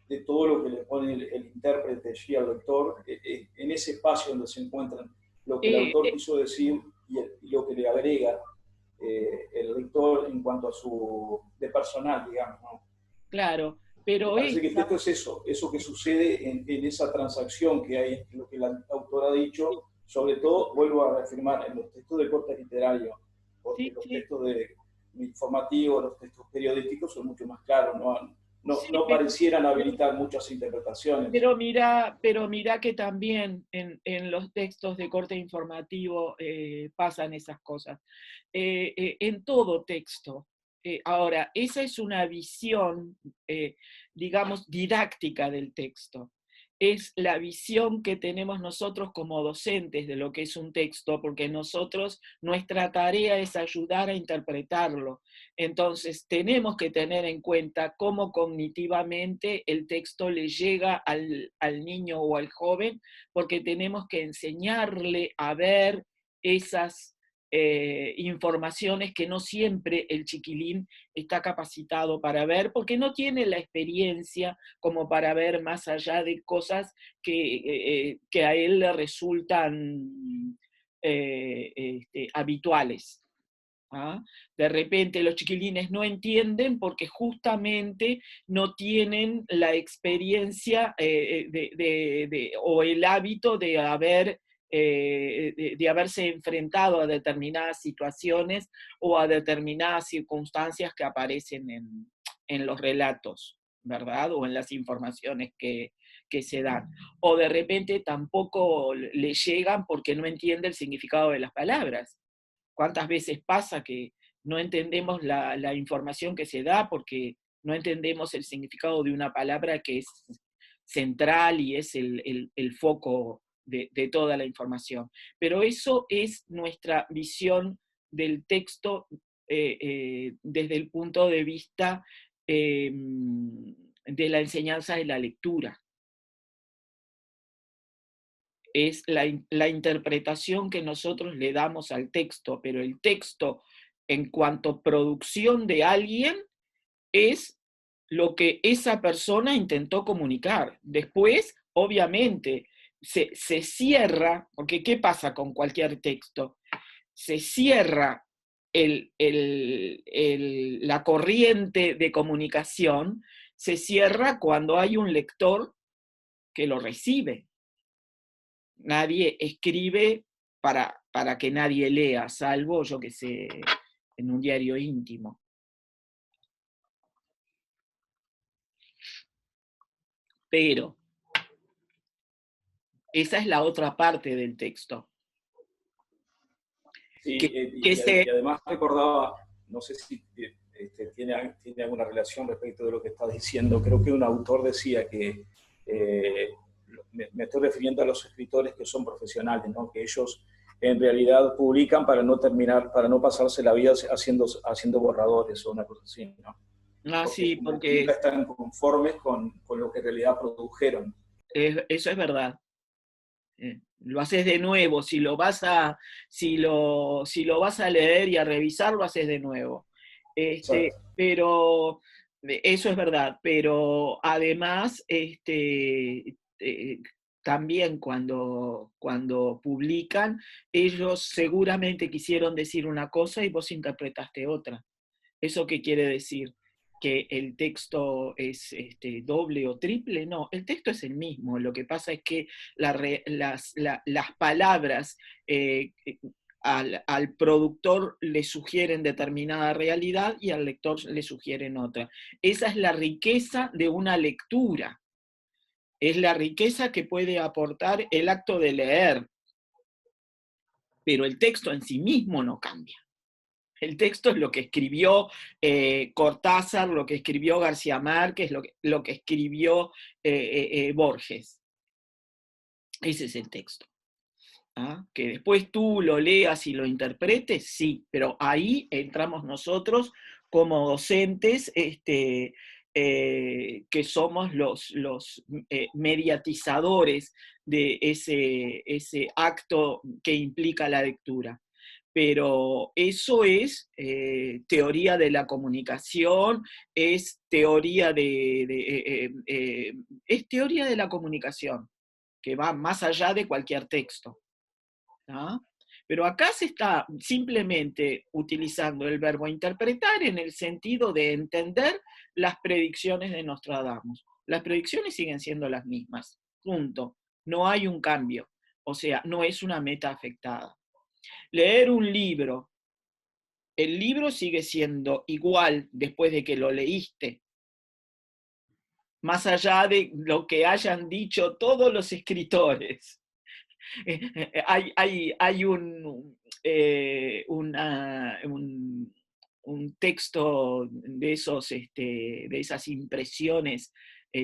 de todo lo que le pone el intérprete allí al lector, en ese espacio donde se encuentran lo que el autor quiso decir y lo que le agrega el lector en cuanto a su de personal, digamos, ¿no? Claro, pero parece que el texto es eso que sucede en esa transacción que hay entre lo que el autor ha dicho, sobre todo, vuelvo a reafirmar, en los textos de corte literario, porque los textos informativos, los textos periodísticos son mucho más claros, no parecieran habilitar muchas interpretaciones. Pero mira que también en los textos de corte informativo pasan esas cosas. En todo texto. Ahora, esa es una visión, digamos, didáctica del texto. Es la visión que tenemos nosotros como docentes de lo que es un texto, porque nuestra tarea es ayudar a interpretarlo. Entonces, tenemos que tener en cuenta cómo cognitivamente el texto le llega al niño o al joven, porque tenemos que enseñarle a ver esas informaciones que no siempre el chiquilín está capacitado para ver, porque no tiene la experiencia como para ver más allá de cosas que a él le resultan habituales. ¿Ah? De repente los chiquilines no entienden porque justamente no tienen la experiencia o el hábito de haberse enfrentado a determinadas situaciones o a determinadas circunstancias que aparecen en los relatos, ¿verdad? O en las informaciones que se dan. O de repente tampoco le llegan porque no entiende el significado de las palabras. ¿Cuántas veces pasa que no entendemos la información que se da porque no entendemos el significado de una palabra que es central y es el foco de toda la información? Pero eso es nuestra visión del texto desde el punto de vista de la enseñanza de la lectura. Es la interpretación que nosotros le damos al texto, pero el texto, en cuanto a producción de alguien, es lo que esa persona intentó comunicar. Después, obviamente, se cierra, porque ¿qué pasa con cualquier texto? Se cierra la corriente de comunicación, se cierra cuando hay un lector que lo recibe. Nadie escribe para que nadie lea, salvo, yo que sé, en un diario íntimo. Pero esa es la otra parte del texto. Sí, y además recordaba, no sé si tiene alguna relación respecto de lo que estás diciendo, creo que un autor decía que, me estoy refiriendo a los escritores que son profesionales, ¿no? Que ellos en realidad publican para no pasarse la vida haciendo borradores o una cosa así, ¿no? Porque nunca están conformes con lo que en realidad produjeron. Eso es verdad. Lo haces de nuevo, si lo vas a leer y a revisar, lo haces de nuevo. Pero eso es verdad, pero además también cuando publican, ellos seguramente quisieron decir una cosa y vos interpretaste otra. ¿Eso qué quiere decir? ¿Que el texto es doble o triple? No, el texto es el mismo. Lo que pasa es que las palabras al productor le sugieren determinada realidad y al lector le sugieren otra. Esa es la riqueza de una lectura. Es la riqueza que puede aportar el acto de leer. Pero el texto en sí mismo no cambia. El texto es lo que escribió Cortázar, lo que escribió García Márquez, lo que escribió Borges. Ese es el texto. ¿Ah? Que después tú lo leas y lo interpretes, sí, pero ahí entramos nosotros como docentes, que somos los mediatizadores de ese acto que implica la lectura. Pero eso es teoría de la comunicación, es teoría es teoría de la comunicación, que va más allá de cualquier texto. ¿Ah? Pero acá se está simplemente utilizando el verbo interpretar en el sentido de entender las predicciones de Nostradamus. Las predicciones siguen siendo las mismas, punto. No hay un cambio, o sea, no es una meta afectada. Leer un libro, el libro sigue siendo igual después de que lo leíste, más allá de lo que hayan dicho todos los escritores. Hay un texto de esas impresiones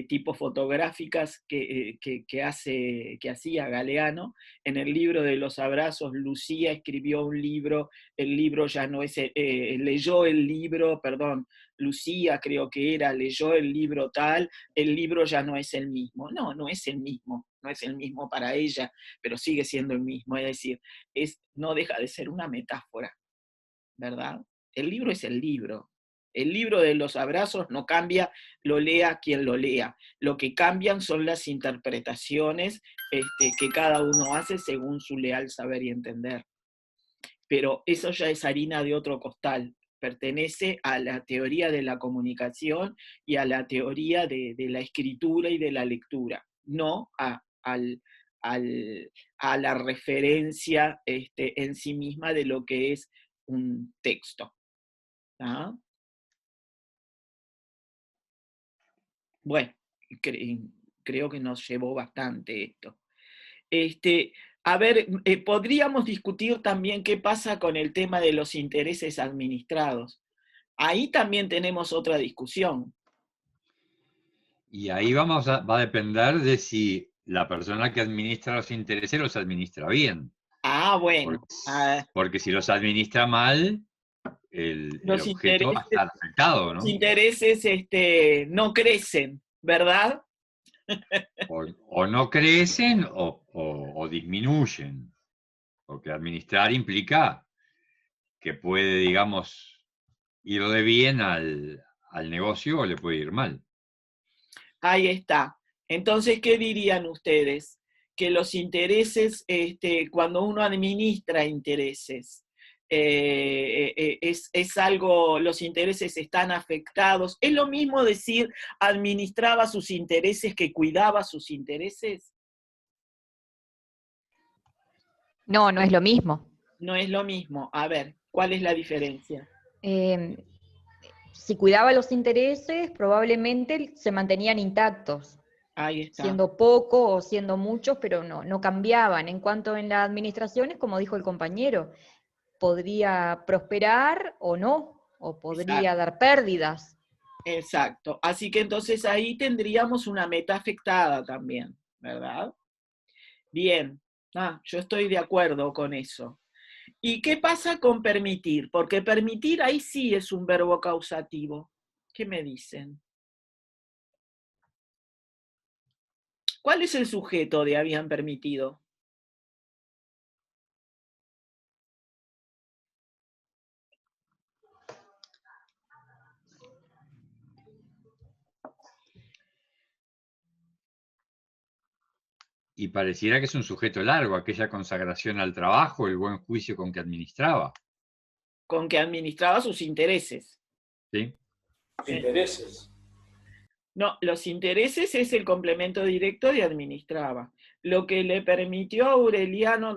tipo fotográficas que hacía Galeano. En el libro de los abrazos, Lucía escribió un libro, el libro ya no es, leyó el libro, perdón, Lucía creo que era, leyó el libro tal, el libro ya no es el mismo. No, no es el mismo, no es el mismo para ella, pero sigue siendo el mismo, es decir, no deja de ser una metáfora, ¿verdad? El libro es el libro. El libro de los abrazos no cambia, lo lea quien lo lea. Lo que cambian son las interpretaciones que cada uno hace según su leal saber y entender. Pero eso ya es harina de otro costal. Pertenece a la teoría de la comunicación y a la teoría de la escritura y de la lectura, no a la referencia en sí misma de lo que es un texto. ¿Ah? Bueno, creo que nos llevó bastante esto. A ver, podríamos discutir también qué pasa con el tema de los intereses administrados. Ahí también tenemos otra discusión. Y ahí va a depender de si la persona que administra los intereses los administra bien. Ah, bueno. Porque si los administra mal, el objeto va a estar afectado, ¿no? Los intereses no crecen, ¿verdad? O no crecen o disminuyen. Porque administrar implica que puede, digamos, ir de bien al negocio o le puede ir mal. Ahí está. Entonces, ¿qué dirían ustedes? Que los intereses, cuando uno administra intereses, es algo, los intereses están afectados. ¿Es lo mismo decir administraba sus intereses que cuidaba sus intereses? No, no es lo mismo. No es lo mismo. A ver, ¿cuál es la diferencia? Si cuidaba los intereses, probablemente se mantenían intactos. Ahí está. Siendo poco o siendo muchos, pero no cambiaban. En cuanto en la administración, es como dijo el compañero, podría prosperar o no, o podría dar pérdidas. Exacto. Así que entonces ahí tendríamos una meta afectada también, ¿verdad? Bien. Yo estoy de acuerdo con eso. ¿Y qué pasa con permitir? Porque permitir ahí sí es un verbo causativo. ¿Qué me dicen? ¿Cuál es el sujeto de habían permitido? Y pareciera que es un sujeto largo, aquella consagración al trabajo, el buen juicio con que administraba. Con que administraba sus intereses. ¿Sí? Intereses. No, los intereses es el complemento directo de administraba. Lo que le permitió a Aureliano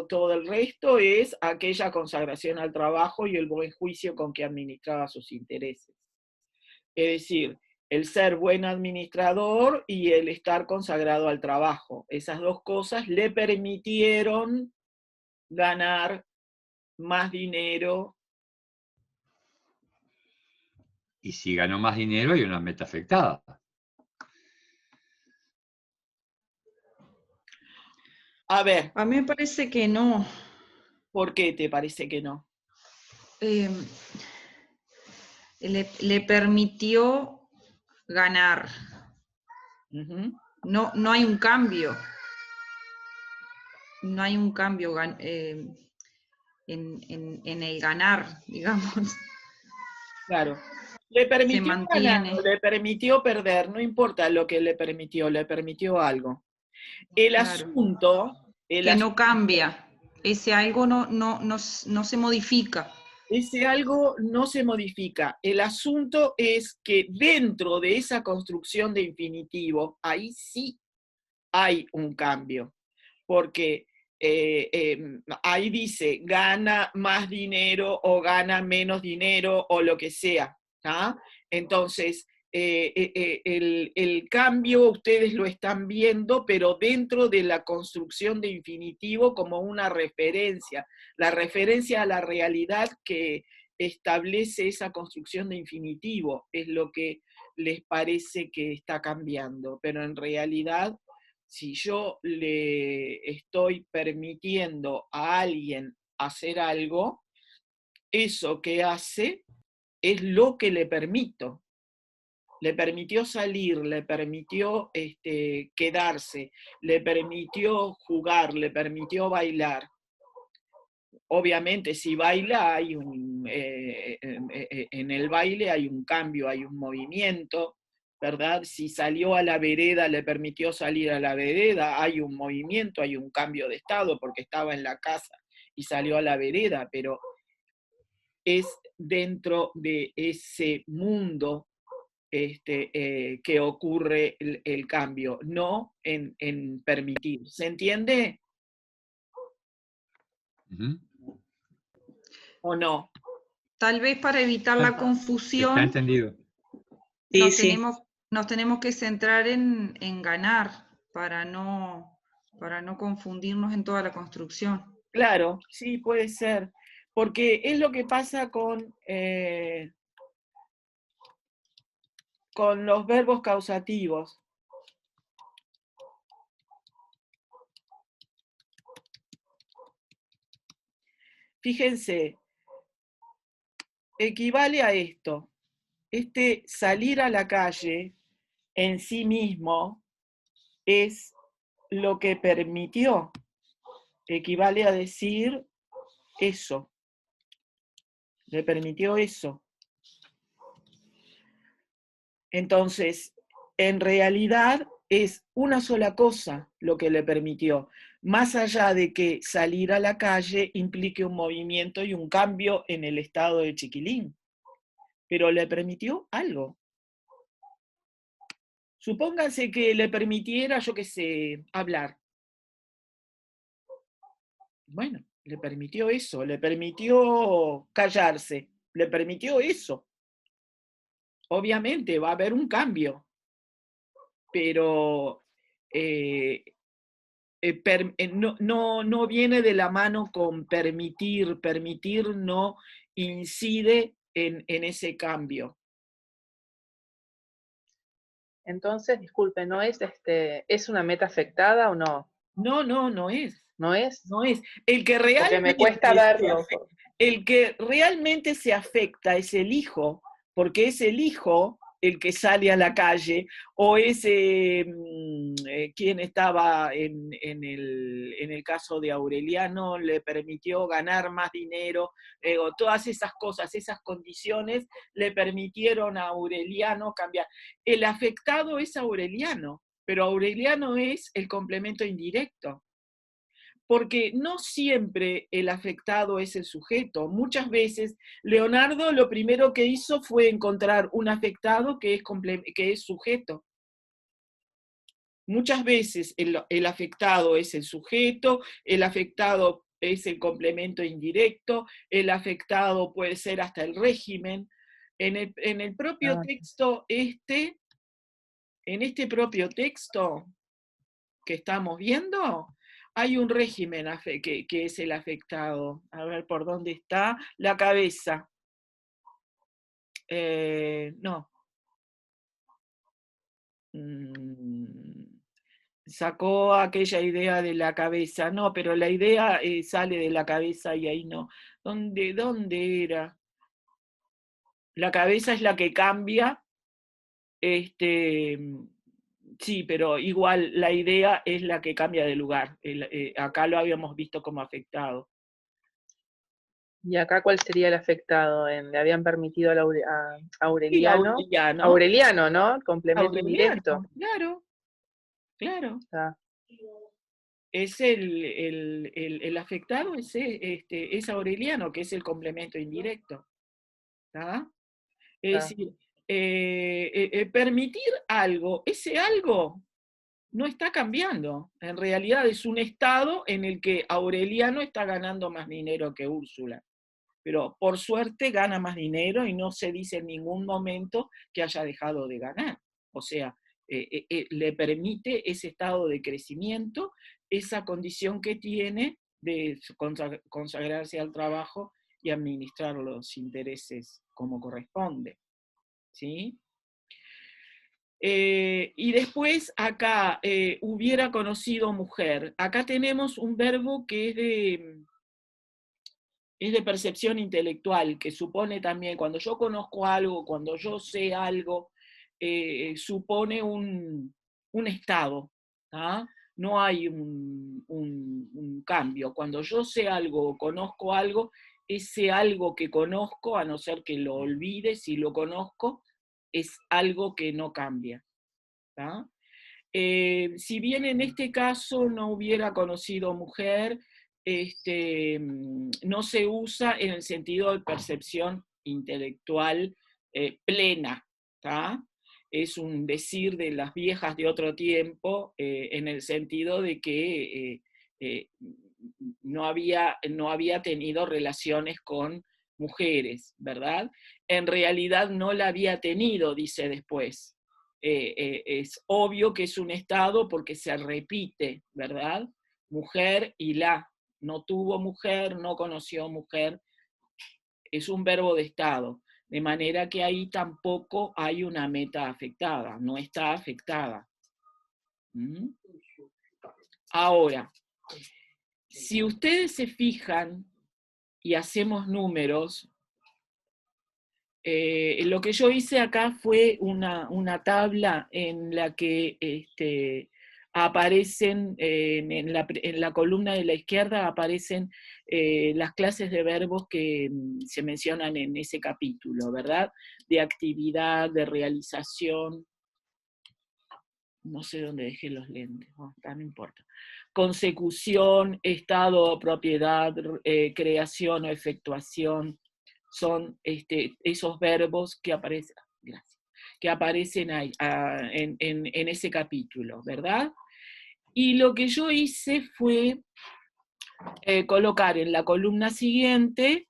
todo el resto es aquella consagración al trabajo y el buen juicio con que administraba sus intereses. Es decir, el ser buen administrador y el estar consagrado al trabajo. Esas dos cosas le permitieron ganar más dinero. Y si ganó más dinero, hay una meta afectada. A ver, A mí me parece que no. ¿por qué te parece que no? Le permitió ganar. Ujú. No hay un cambio. No hay un cambio en el ganar, digamos. Claro. Le Se permitió ganar, mantiene. le permitió perder, no importa lo que le permitió algo. El Claro. asunto, Que no cambia. Ese algo no se modifica. ese algo no se modifica. El asunto es que dentro de esa construcción de infinitivo, ahí sí hay un cambio. Porque ahí dice, gana más dinero o gana menos dinero o lo que sea. ¿tá? Entonces, el cambio ustedes lo están viendo, pero dentro de la construcción de infinitivo como una referencia, la referencia a la realidad que establece esa construcción de infinitivo, es lo que les parece que está cambiando, pero en realidad, si yo le estoy permitiendo a alguien hacer algo, eso que hace es lo que le permito. Le permitió salir, le permitió quedarse, le permitió jugar, le permitió bailar. Obviamente, si baila, en el baile hay un cambio, hay un movimiento, ¿verdad? Si salió a la vereda, le permitió salir a la vereda, hay un movimiento, hay un cambio de estado, porque estaba en la casa y salió a la vereda, pero es dentro de ese mundo que ocurre el cambio, no en permitir. ¿Se entiende Ujú. o no? Tal vez para evitar la Está confusión entendido. Sí. nos tenemos que centrar en ganar para no confundirnos en toda la construcción. Claro, sí, puede ser. Porque es lo que pasa con los verbos causativos. Fíjense, equivale a esto. Salir a la calle en sí mismo es lo que permitió. Equivale a decir eso. Le permitió eso. Entonces, en realidad es una sola cosa lo que le permitió, más allá de que salir a la calle implique un movimiento y un cambio en el estado de Chiquilín, pero le permitió algo. Supónganse que le permitiera, yo qué sé, hablar. Bueno, le permitió eso, le permitió callarse, le permitió eso. Obviamente va a haber un cambio, pero no viene de la mano con permitir. Permitir no incide en ese cambio. Entonces, disculpe, ¿no es ¿es una meta afectada o no? No es. ¿No es? No es. El que Porque me cuesta verlo. el que realmente se afecta es el hijo, porque es el hijo el que sale a la calle, o es quien estaba en el caso de Aureliano, le permitió ganar más dinero, o todas esas cosas, esas condiciones le permitieron a Aureliano cambiar. El afectado es Aureliano, pero Aureliano es el complemento indirecto. Porque no siempre el afectado es el sujeto. Muchas veces Leonardo lo primero que hizo fue encontrar un afectado que es sujeto. Muchas veces el afectado es el sujeto, el afectado es el complemento indirecto, el afectado puede ser hasta el régimen. En el propio texto en este propio texto que estamos viendo, hay un régimen que es el afectado. A ver, ¿por dónde está? La cabeza. No. sacó aquella idea de la cabeza. No, pero la idea sale de la cabeza y ahí no. ¿Dónde era? La cabeza es la que cambia. Sí, pero igual la idea es la que cambia de lugar. Acá lo habíamos visto como afectado. ¿Y acá cuál sería el afectado? Le habían permitido a Aureliano. Sí, Aureliano. Aureliano, ¿no? Complemento Aureliano, indirecto. claro, claro. Ah. Es el afectado es Aureliano, que es el complemento indirecto. ¿Tá? Es decir, permitir algo, ese algo no está cambiando. En realidad es un estado en el que Aureliano está ganando más dinero que Úrsula. Pero por suerte gana más dinero y no se dice en ningún momento que haya dejado de ganar. O sea, le permite ese estado de crecimiento, esa condición que tiene de consagrarse al trabajo y administrar los intereses como corresponde. ¿Sí? Y después acá, hubiera conocido mujer. Acá tenemos un verbo que es de percepción intelectual, que supone también, cuando yo conozco algo, cuando yo sé algo, supone un estado. ¿Ah? No hay un cambio. Cuando yo sé algo o conozco algo, ese algo que conozco, a no ser que lo olvide, si lo conozco, es algo que no cambia. ¿Ah? Si bien en este caso no hubiera conocido mujer, no se usa en el sentido de percepción intelectual plena. ¿Tá? Es un decir de las viejas de otro tiempo, en el sentido de que no había tenido relaciones con mujeres, ¿verdad? En realidad no la había tenido, dice después. Es obvio que es un estado porque se repite, ¿verdad? Mujer y no tuvo mujer, no conoció mujer, es un verbo de estado, de manera que ahí tampoco hay una meta afectada, no está afectada. Ahora, si ustedes se fijan y hacemos números, lo que yo hice acá fue una tabla en la que aparecen, en la columna de la izquierda aparecen las clases de verbos que se mencionan en ese capítulo, ¿verdad? De actividad, de realización. No sé dónde dejé los lentes, no importa. Consecución, estado o propiedad, creación o efectuación. Son esos verbos que aparecen ahí, en ese capítulo, ¿verdad? Y lo que yo hice fue colocar en la columna siguiente,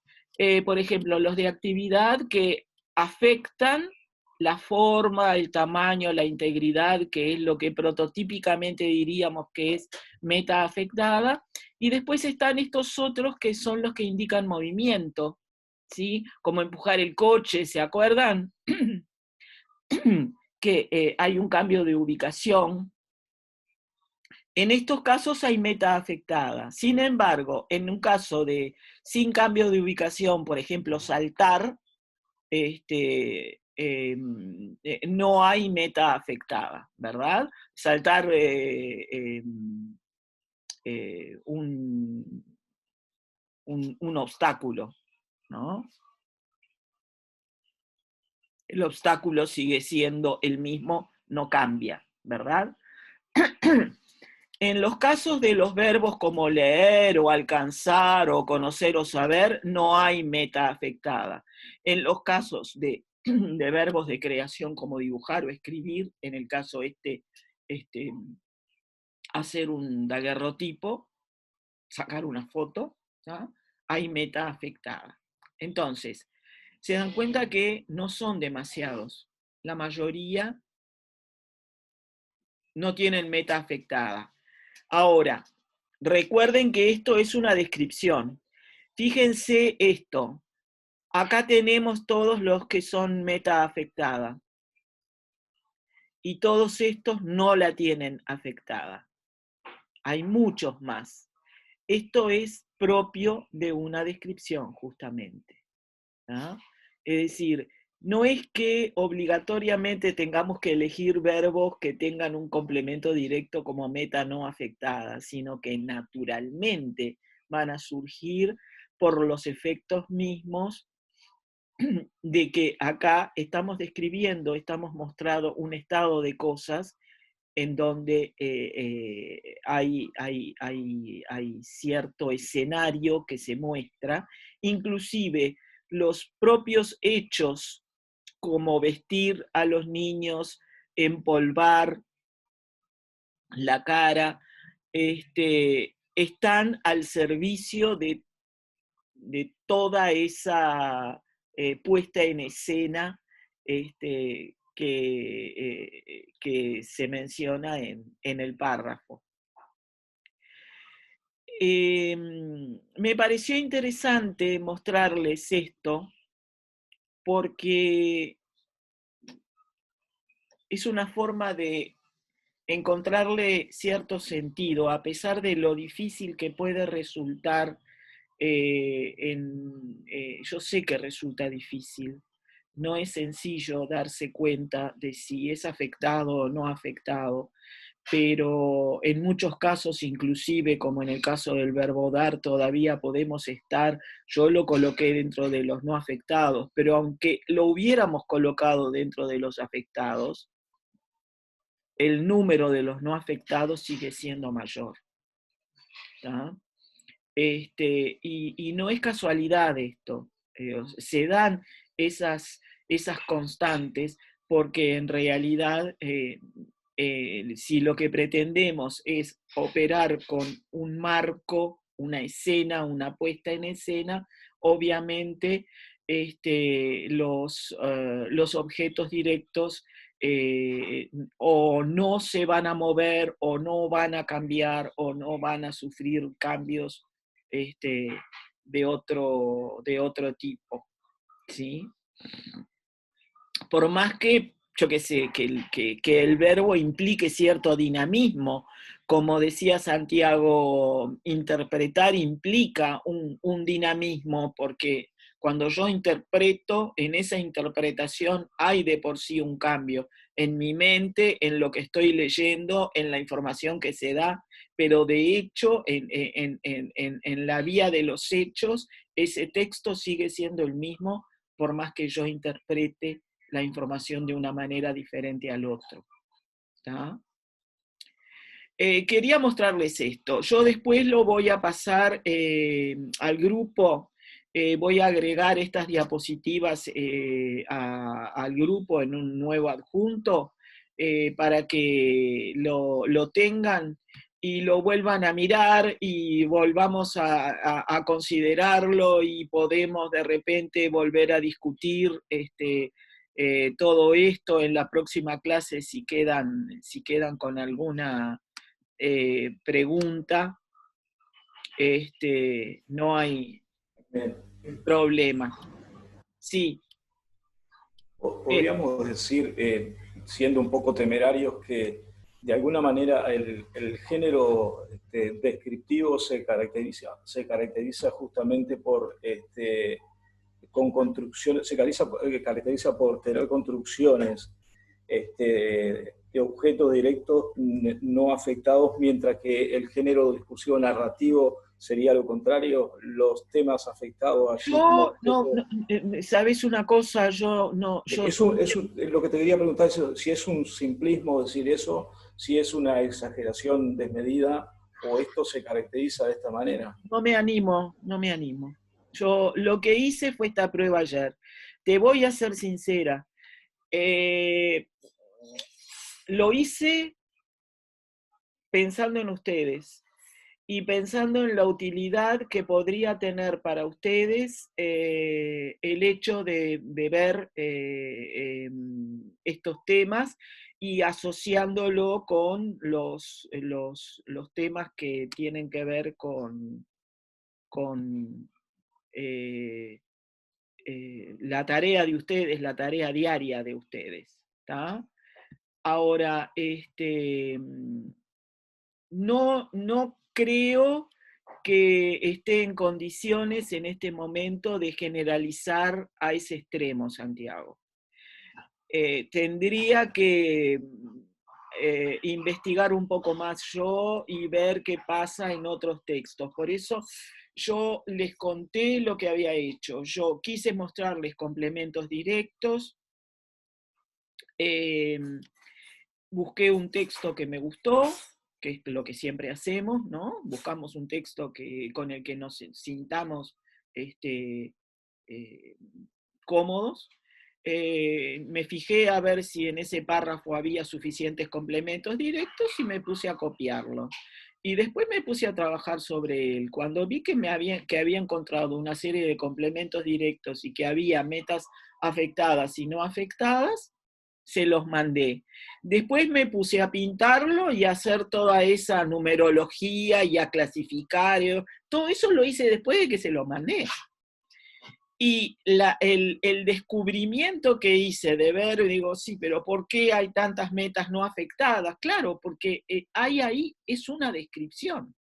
por ejemplo, los de actividad que afectan la forma, el tamaño, la integridad, que es lo que prototípicamente diríamos que es meta afectada, y después están estos otros que son los que indican movimiento, ¿sí? Como empujar el coche, ¿se acuerdan? Que hay un cambio de ubicación. En estos casos hay meta afectada. Sin embargo, en un caso de sin cambio de ubicación, por ejemplo, saltar, no hay meta afectada, ¿verdad? Saltar un obstáculo, ¿no? El obstáculo sigue siendo el mismo, no cambia, ¿verdad? En los casos de los verbos como leer o alcanzar o conocer o saber, no hay meta afectada. En los casos de verbos de creación como dibujar o escribir, en el caso hacer un daguerrotipo, sacar una foto, ¿tá? Hay meta afectada. Entonces, se dan cuenta que no son demasiados. La mayoría no tienen meta afectada. Ahora, recuerden que esto es una descripción. Fíjense esto. Acá tenemos todos los que son meta afectada. Y todos estos no la tienen afectada. hay muchos más. Esto es propio de una descripción, justamente. ¿Ah? Es decir, no es que obligatoriamente tengamos que elegir verbos que tengan un complemento directo como meta no afectada, sino que naturalmente van a surgir por los efectos mismos de que acá estamos describiendo, estamos mostrando un estado de cosas en donde hay cierto escenario que se muestra, inclusive los propios hechos como vestir a los niños, empolvar la cara, están al servicio de toda esa puesta en escena que se menciona en el párrafo. Me pareció interesante mostrarles esto porque es una forma de encontrarle cierto sentido, a pesar de lo difícil que puede resultar. Yo sé que resulta difícil, no es sencillo darse cuenta de si es afectado o no afectado, pero en muchos casos, inclusive como en el caso del verbo dar, todavía podemos estar, yo lo coloqué dentro de los no afectados, pero aunque lo hubiéramos colocado dentro de los afectados, el número de los no afectados sigue siendo mayor. ¿Tá? Y no es casualidad esto, se dan esas constantes porque en realidad si lo que pretendemos es operar con un marco, una escena, una puesta en escena, obviamente los objetos directos o no se van a mover, o no van a cambiar, o no van a sufrir cambios de otro tipo, ¿sí? Por más que, yo qué sé, que el verbo implique cierto dinamismo, como decía Santiago, interpretar implica un dinamismo, porque cuando yo interpreto, en esa interpretación hay de por sí un cambio en mi mente, en lo que estoy leyendo, en la información que se da, pero de hecho, en la vía de los hechos, ese texto sigue siendo el mismo, por más que yo interprete la información de una manera diferente al otro. ¿Tá? Quería mostrarles esto. Yo después lo voy a pasar al grupo, voy a agregar estas diapositivas al grupo en un nuevo adjunto para que lo tengan y lo vuelvan a mirar y volvamos a considerarlo y podemos de repente volver a discutir todo esto en la próxima clase si quedan con alguna pregunta, no hay problema. Sí. Podríamos decir, siendo un poco temerarios, que de alguna manera el género descriptivo se caracteriza justamente por con construcciones, se caracteriza por tener construcciones de objetos directos no afectados, mientras que el género discursivo narrativo sería lo contrario, los temas afectados allí. ¿Sabes una cosa? Lo que te quería preguntar es si es un simplismo decir eso, si es una exageración desmedida, o esto se caracteriza de esta manera. No me animo. Yo lo que hice fue esta prueba ayer. Te voy a ser sincera. Lo hice pensando en ustedes y pensando en la utilidad que podría tener para ustedes el hecho de ver estos temas y asociándolo con los temas que tienen que ver con la tarea de ustedes, la tarea diaria de ustedes. ¿Tá? Ahora, no creo que esté en condiciones en este momento de generalizar a ese extremo, Santiago. Tendría que investigar un poco más yo y ver qué pasa en otros textos. Por eso yo les conté lo que había hecho. Yo quise mostrarles complementos directos, busqué un texto que me gustó, que es lo que siempre hacemos, ¿no? Buscamos un texto con el que nos sintamos cómodos. Me fijé a ver si en ese párrafo había suficientes complementos directos y me puse a copiarlo. Y después me puse a trabajar sobre él. Cuando vi que había encontrado una serie de complementos directos y que había metas afectadas y no afectadas, se los mandé. Después me puse a pintarlo y a hacer toda esa numerología y a clasificar. Todo eso lo hice después de que se lo mandé. Y el descubrimiento que hice de ver, digo, sí, pero ¿por qué hay tantas metas no afectadas? Claro, porque hay ahí, es una descripción.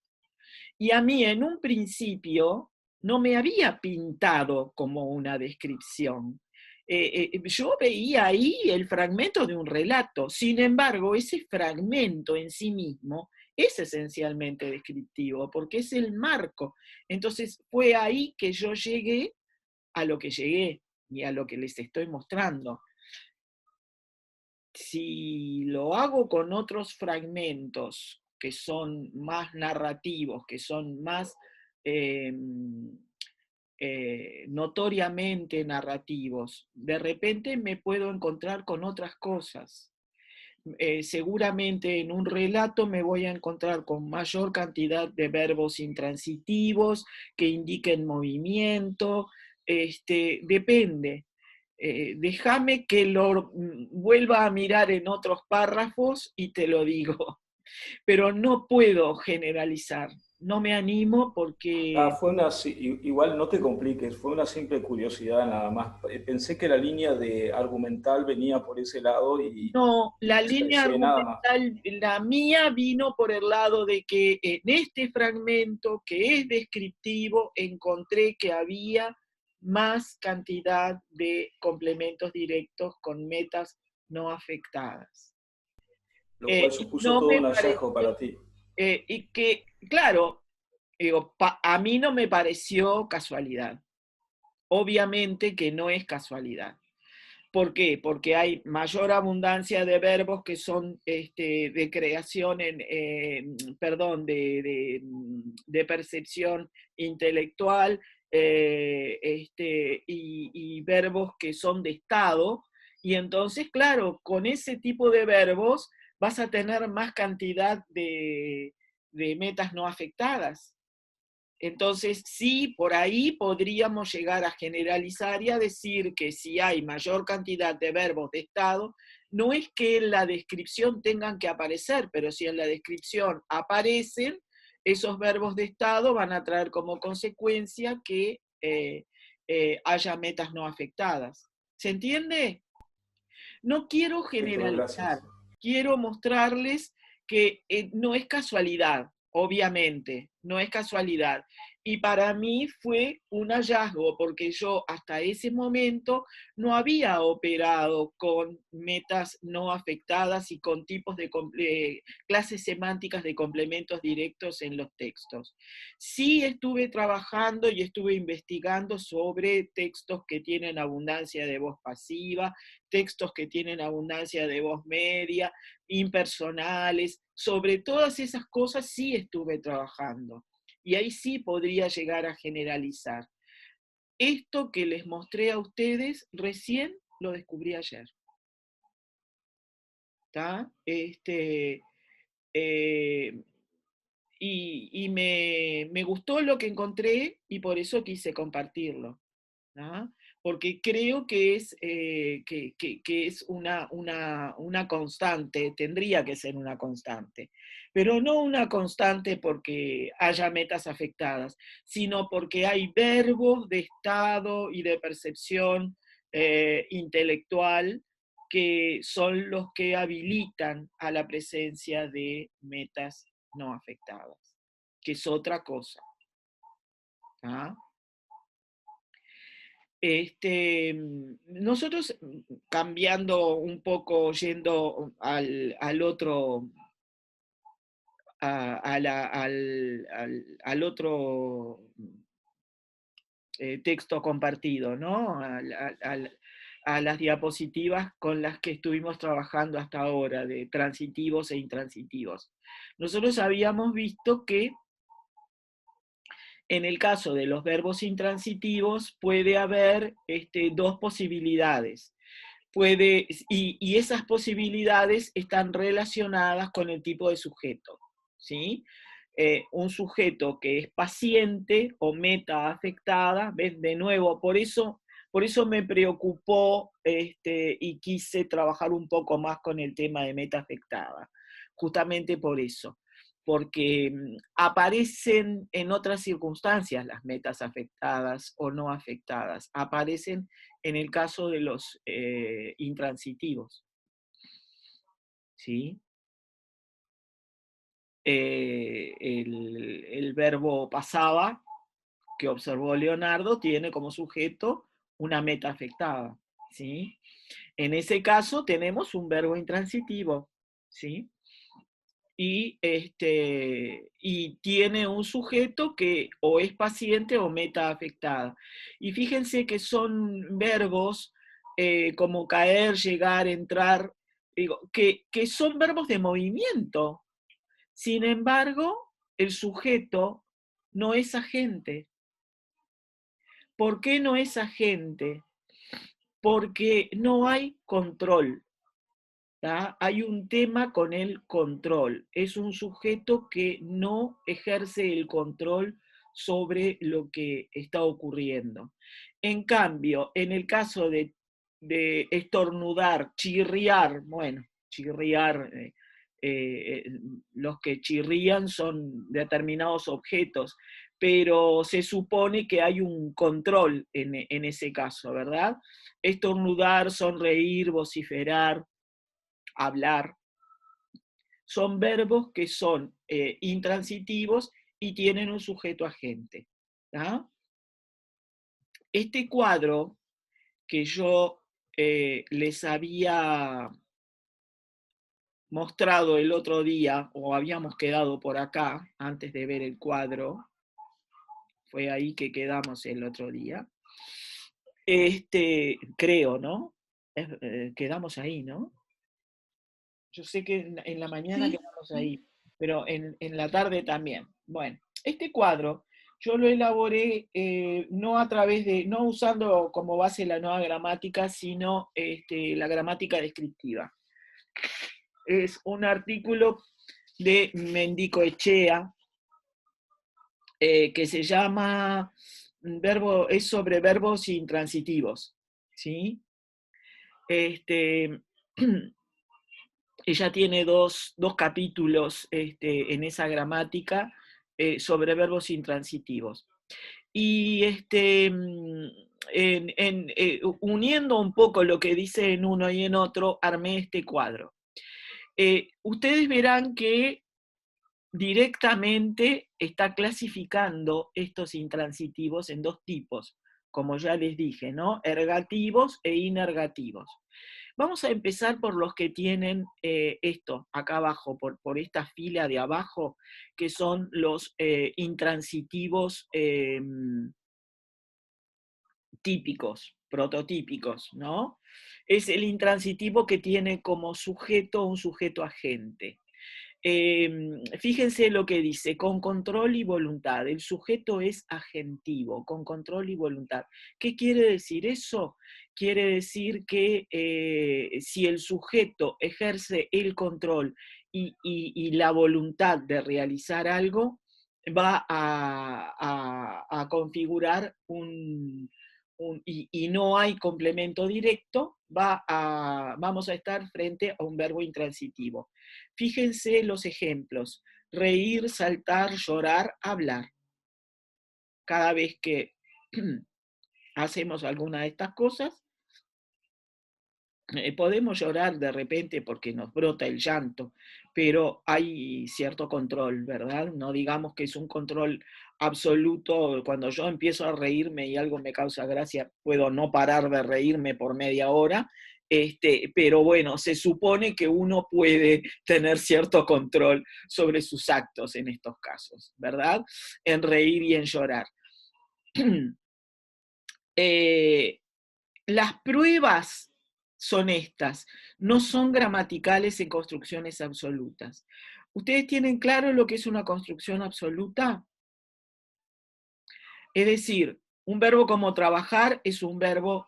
Y a mí en un principio no me había pintado como una descripción. Yo veía ahí el fragmento de un relato. Sin embargo, ese fragmento en sí mismo es esencialmente descriptivo, porque es el marco. Entonces fue ahí que yo llegué a lo que llegué y a lo que les estoy mostrando. Si lo hago con otros fragmentos que son más narrativos, que son más notoriamente narrativos, de repente me puedo encontrar con otras cosas. Seguramente en un relato me voy a encontrar con mayor cantidad de verbos intransitivos que indiquen movimiento, depende. Déjame que lo vuelva a mirar en otros párrafos y te lo digo. Pero no puedo generalizar, no me animo porque... Igual no te compliques, fue una simple curiosidad nada más. Pensé que la línea de argumental venía por ese lado y... No, la línea nada más. argumental, la mía vino por el lado de que en este fragmento, que es descriptivo, encontré que había más cantidad de complementos directos con metas no afectadas. Lo cual supuso no todo me un hallazgo pareció, para ti. y que, claro, digo, a mí no me pareció casualidad. Obviamente que no es casualidad. ¿Por qué? Porque hay mayor abundancia de verbos que son de creación, de percepción intelectual, y verbos que son de estado. Y entonces, claro, con ese tipo de verbos vas a tener más cantidad de metas no afectadas. Entonces, sí, por ahí podríamos llegar a generalizar y a decir que si hay mayor cantidad de verbos de estado, no es que en la descripción tengan que aparecer, pero si en la descripción aparecen, esos verbos de estado van a traer como consecuencia que haya metas no afectadas. ¿Se entiende? No quiero generalizar, quiero mostrarles que no es casualidad, obviamente, no es casualidad. Y para mí fue un hallazgo, porque yo hasta ese momento no había operado con metas no afectadas y con tipos de clases semánticas de complementos directos en los textos. Sí estuve trabajando y estuve investigando sobre textos que tienen abundancia de voz pasiva, textos que tienen abundancia de voz media, impersonales, sobre todas esas cosas sí estuve trabajando. Y ahí sí podría llegar a generalizar. Esto que les mostré a ustedes recién lo descubrí ayer. ¿Está? Y me gustó lo que encontré y por eso quise compartirlo. ¿no? Porque creo que es, que es una constante, tendría que ser una constante, pero no una constante porque haya metas afectadas, sino porque hay verbos de estado y de percepción intelectual que son los que habilitan a la presencia de metas no afectadas, que es otra cosa. ¿Ah? Nosotros, cambiando un poco, yendo al otro, al otro texto compartido, ¿no? A las diapositivas con las que estuvimos trabajando hasta ahora, de transitivos e intransitivos. Nosotros habíamos visto que en el caso de los verbos intransitivos puede haber dos posibilidades. Y esas posibilidades están relacionadas con el tipo de sujeto, ¿sí? Un sujeto que es paciente o meta afectada, ¿ves? De nuevo, por eso me preocupó y quise trabajar un poco más con el tema de meta afectada, justamente por eso, porque aparecen en otras circunstancias las metas afectadas o no afectadas, aparecen en el caso de los intransitivos, ¿sí? El verbo pasaba, que observó Leonardo, tiene como sujeto una meta afectada, ¿sí? En ese caso tenemos un verbo intransitivo, ¿sí? Y tiene un sujeto que o es paciente o meta afectada. Y fíjense que son verbos como caer, llegar, entrar, que son verbos de movimiento. Sin embargo, el sujeto no es agente. ¿Por qué no es agente? Porque no hay control. ¿tá? Hay un tema con el control. Es un sujeto que no ejerce el control sobre lo que está ocurriendo. En cambio, en el caso de estornudar, chirriar, bueno, chirriar, los que chirrían son determinados objetos, pero se supone que hay un control en ese caso, ¿verdad? Estornudar, sonreír, vociferar, hablar, son verbos que son intransitivos y tienen un sujeto agente. ¿tá? Este cuadro que yo les había mostrado el otro día, o habíamos quedado por acá, antes de ver el cuadro, fue ahí que quedamos el otro día, creo, ¿no? Quedamos ahí, ¿no? Yo sé que en la mañana Sí, quedamos ahí, pero en la tarde también. Bueno, este cuadro yo lo elaboré no usando como base la nueva gramática, sino la gramática descriptiva. Es un artículo de Mendicoechea que se llama es sobre verbos intransitivos, ¿sí? Ella tiene dos capítulos en esa gramática sobre verbos intransitivos. Y uniendo un poco lo que dice en uno y en otro, armé este cuadro. Ustedes verán que directamente está clasificando estos intransitivos en dos tipos, como ya les dije, ¿no? Ergativos e inergativos. Vamos a empezar por los que tienen esto, acá abajo, por esta fila de abajo, que son los intransitivos típicos, prototípicos, ¿no? Es el intransitivo que tiene como sujeto un sujeto agente. Fíjense lo que dice, con control y voluntad. El sujeto es agentivo, con control y voluntad. ¿Qué quiere decir eso? Quiere decir que si el sujeto ejerce el control y la voluntad de realizar algo, va a configurar y no hay complemento directo, vamos a estar frente a un verbo intransitivo. Fíjense los ejemplos: reír, saltar, llorar, hablar. Cada vez que hacemos alguna de estas cosas, Podemos llorar de repente porque nos brota el llanto, pero hay cierto control, ¿verdad? No digamos que es un control absoluto. Cuando yo empiezo a reírme y algo me causa gracia, puedo no parar de reírme por media hora, pero bueno, se supone que uno puede tener cierto control sobre sus actos en estos casos, ¿verdad? En reír y en llorar. Las pruebas son estas, no son gramaticales en construcciones absolutas. ¿Ustedes tienen claro lo que es una construcción absoluta? Es decir, un verbo como trabajar es un verbo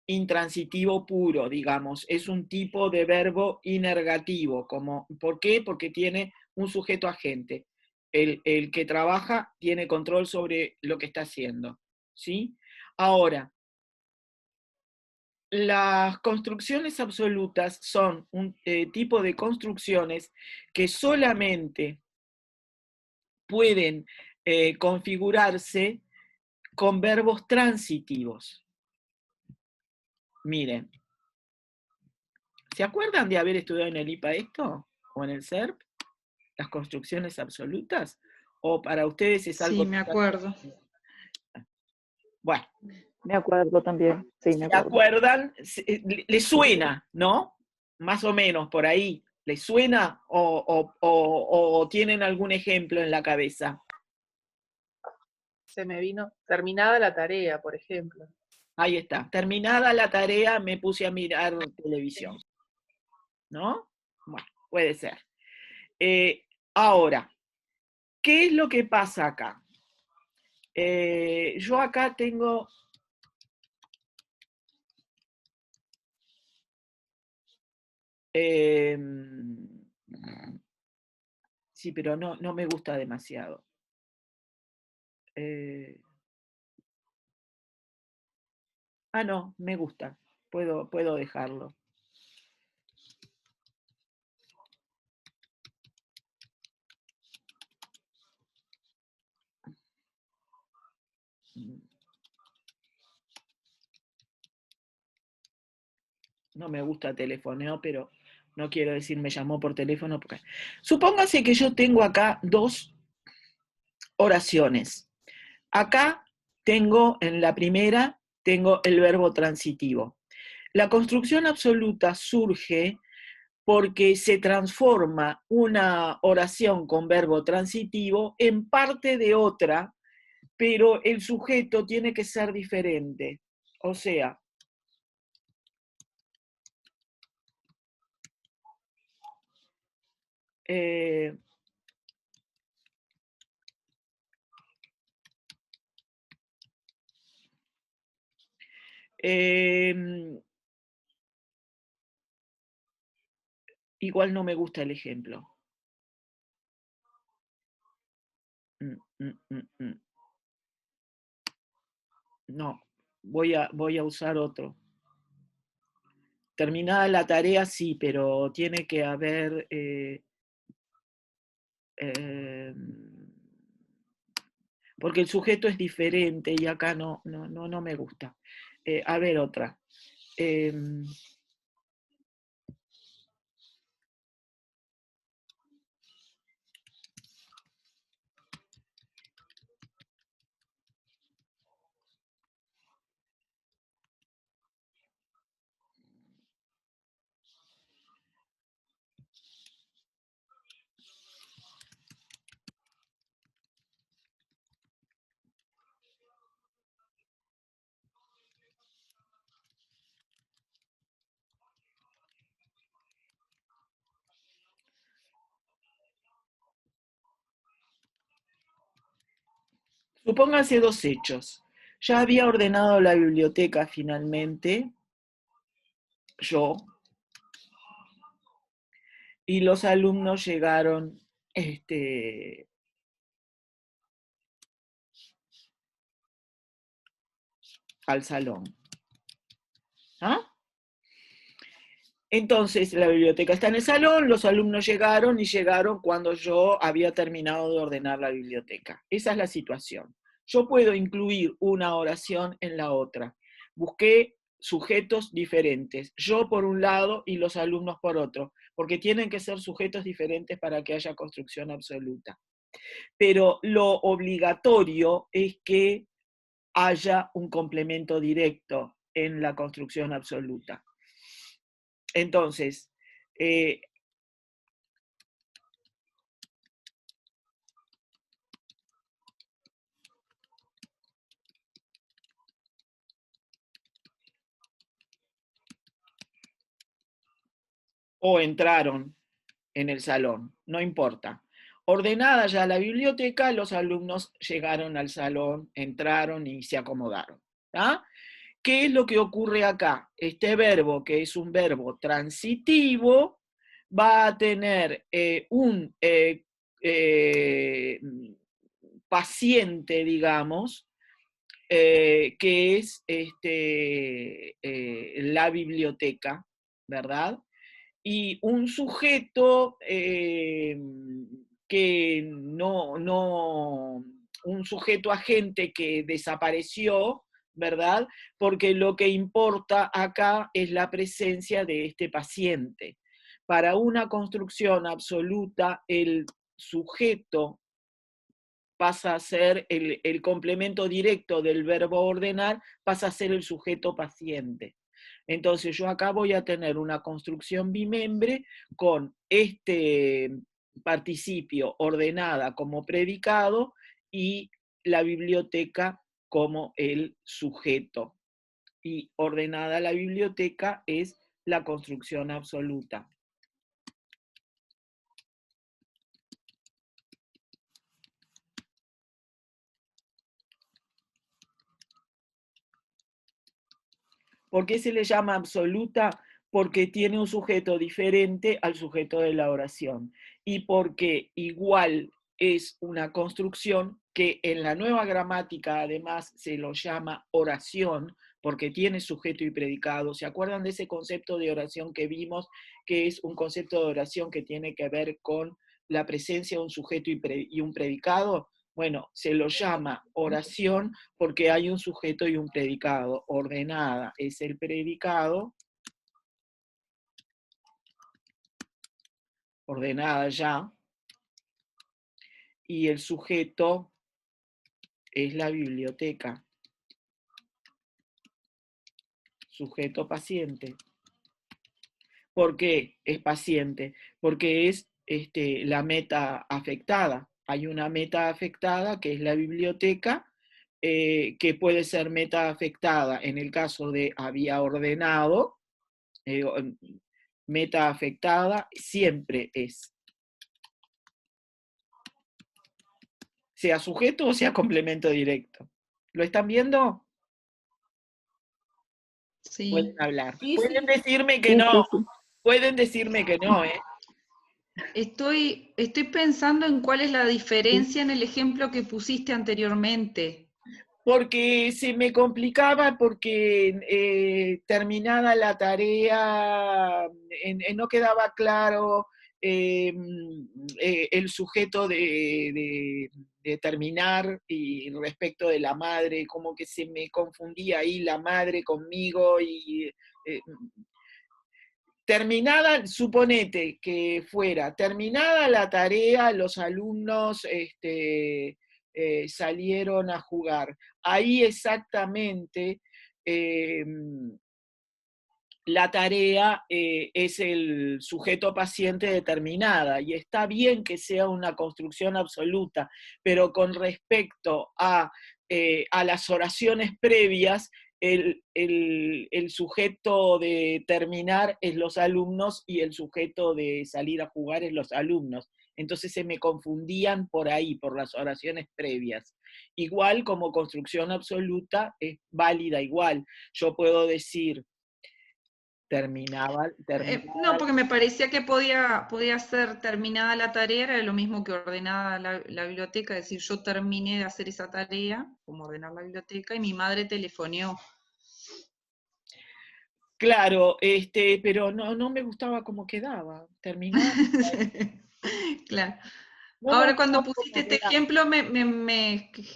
intransitivo puro, digamos, es un tipo de verbo inergativo. ¿Por qué? Porque tiene un sujeto agente. El que trabaja tiene control sobre lo que está haciendo, ¿sí? Ahora, las construcciones absolutas son un tipo de construcciones que solamente pueden configurarse con verbos transitivos. Miren, ¿se acuerdan de haber estudiado en el IPA esto? ¿O en el SERP? Las construcciones absolutas. ¿O para ustedes es algo... Sí, me acuerdo. Bueno. Me acuerdo también, sí, me ¿Se acuerdo. acuerdan? ¿Les suena, no? Más o menos, por ahí. ¿Les suena o tienen algún ejemplo en la cabeza? Se me vino terminada la tarea, por ejemplo. Ahí está. Terminada la tarea, me puse a mirar televisión. ¿No? Bueno, puede ser. Ahora, ¿qué es lo que pasa acá? Yo acá tengo... sí, pero no me gusta demasiado. No, me gusta. Puedo dejarlo. No me gusta telefoneo, pero no quiero decir me llamó por teléfono. Porque... Supóngase que yo tengo acá dos oraciones. Acá tengo, en la primera, tengo el verbo transitivo. La construcción absoluta surge porque se transforma una oración con verbo transitivo en parte de otra, pero el sujeto tiene que ser diferente. O sea, igual no me gusta el ejemplo. No, voy a usar otro. Terminada la tarea, sí, pero tiene que haber... porque el sujeto es diferente y acá no me gusta. A ver, otra. Supónganse dos hechos. Ya había ordenado la biblioteca finalmente, yo, y los alumnos llegaron al salón. ¿Ah? Entonces, la biblioteca está en el salón, los alumnos llegaron y llegaron cuando yo había terminado de ordenar la biblioteca. Esa es la situación. Yo puedo incluir una oración en la otra. Busqué sujetos diferentes, yo por un lado y los alumnos por otro, porque tienen que ser sujetos diferentes para que haya construcción absoluta. Pero lo obligatorio es que haya un complemento directo en la construcción absoluta. Entonces, o entraron en el salón, no importa. Ordenada ya la biblioteca, los alumnos llegaron al salón, entraron y se acomodaron. ¿Ah? ¿Qué es lo que ocurre acá? Este verbo, que es un verbo transitivo, va a tener un paciente, digamos, que es la biblioteca, ¿verdad? Y un sujeto que un sujeto agente que desapareció, ¿verdad? Porque lo que importa acá es la presencia de este paciente. Para una construcción absoluta, el sujeto pasa a ser el complemento directo del verbo ordenar, pasa a ser el sujeto paciente. Entonces yo acá voy a tener una construcción bimembre con este participio ordenada como predicado y la biblioteca como el sujeto. Y ordenada la biblioteca es la construcción absoluta. ¿Por qué se le llama absoluta? Porque tiene un sujeto diferente al sujeto de la oración. Y porque igual es una construcción que en la nueva gramática además se lo llama oración, porque tiene sujeto y predicado. ¿Se acuerdan de ese concepto de oración que vimos, que es un concepto de oración que tiene que ver con la presencia de un sujeto y un predicado? Bueno, se lo llama oración porque hay un sujeto y un predicado. Ordenada es el predicado, ordenada ya, y el sujeto es la biblioteca. Sujeto paciente. ¿Por qué es paciente? Porque es la meta afectada. Hay una meta afectada que es la biblioteca, que puede ser meta afectada en el caso de había ordenado, meta afectada siempre es, sea sujeto o sea complemento directo. ¿Lo están viendo? Sí. Pueden hablar. Sí, Pueden sí. decirme que Sí, no. sí, sí. Pueden decirme que no, ¿eh? Estoy pensando en cuál es la diferencia en el ejemplo que pusiste anteriormente. Porque se me complicaba, porque terminada la tarea no quedaba claro el sujeto de terminar y respecto de la madre, como que se me confundía ahí la madre conmigo y terminada, suponete que fuera, terminada la tarea, los alumnos salieron a jugar. Ahí exactamente la tarea es el sujeto paciente determinada, y está bien que sea una construcción absoluta, pero con respecto a las oraciones previas, el sujeto de terminar es los alumnos y el sujeto de salir a jugar es los alumnos. Entonces se me confundían por ahí, por las oraciones previas. Igual como construcción absoluta es válida igual. Yo puedo decir, terminaba. No, porque me parecía que podía ser terminada la tarea, era lo mismo que ordenada la biblioteca, es decir, yo terminé de hacer esa tarea, como ordenar la biblioteca, y mi madre telefoneó. Claro, pero no me gustaba cómo quedaba, terminaba. Claro. No Ahora, nos cuando dio pusiste este oportunidad. ejemplo,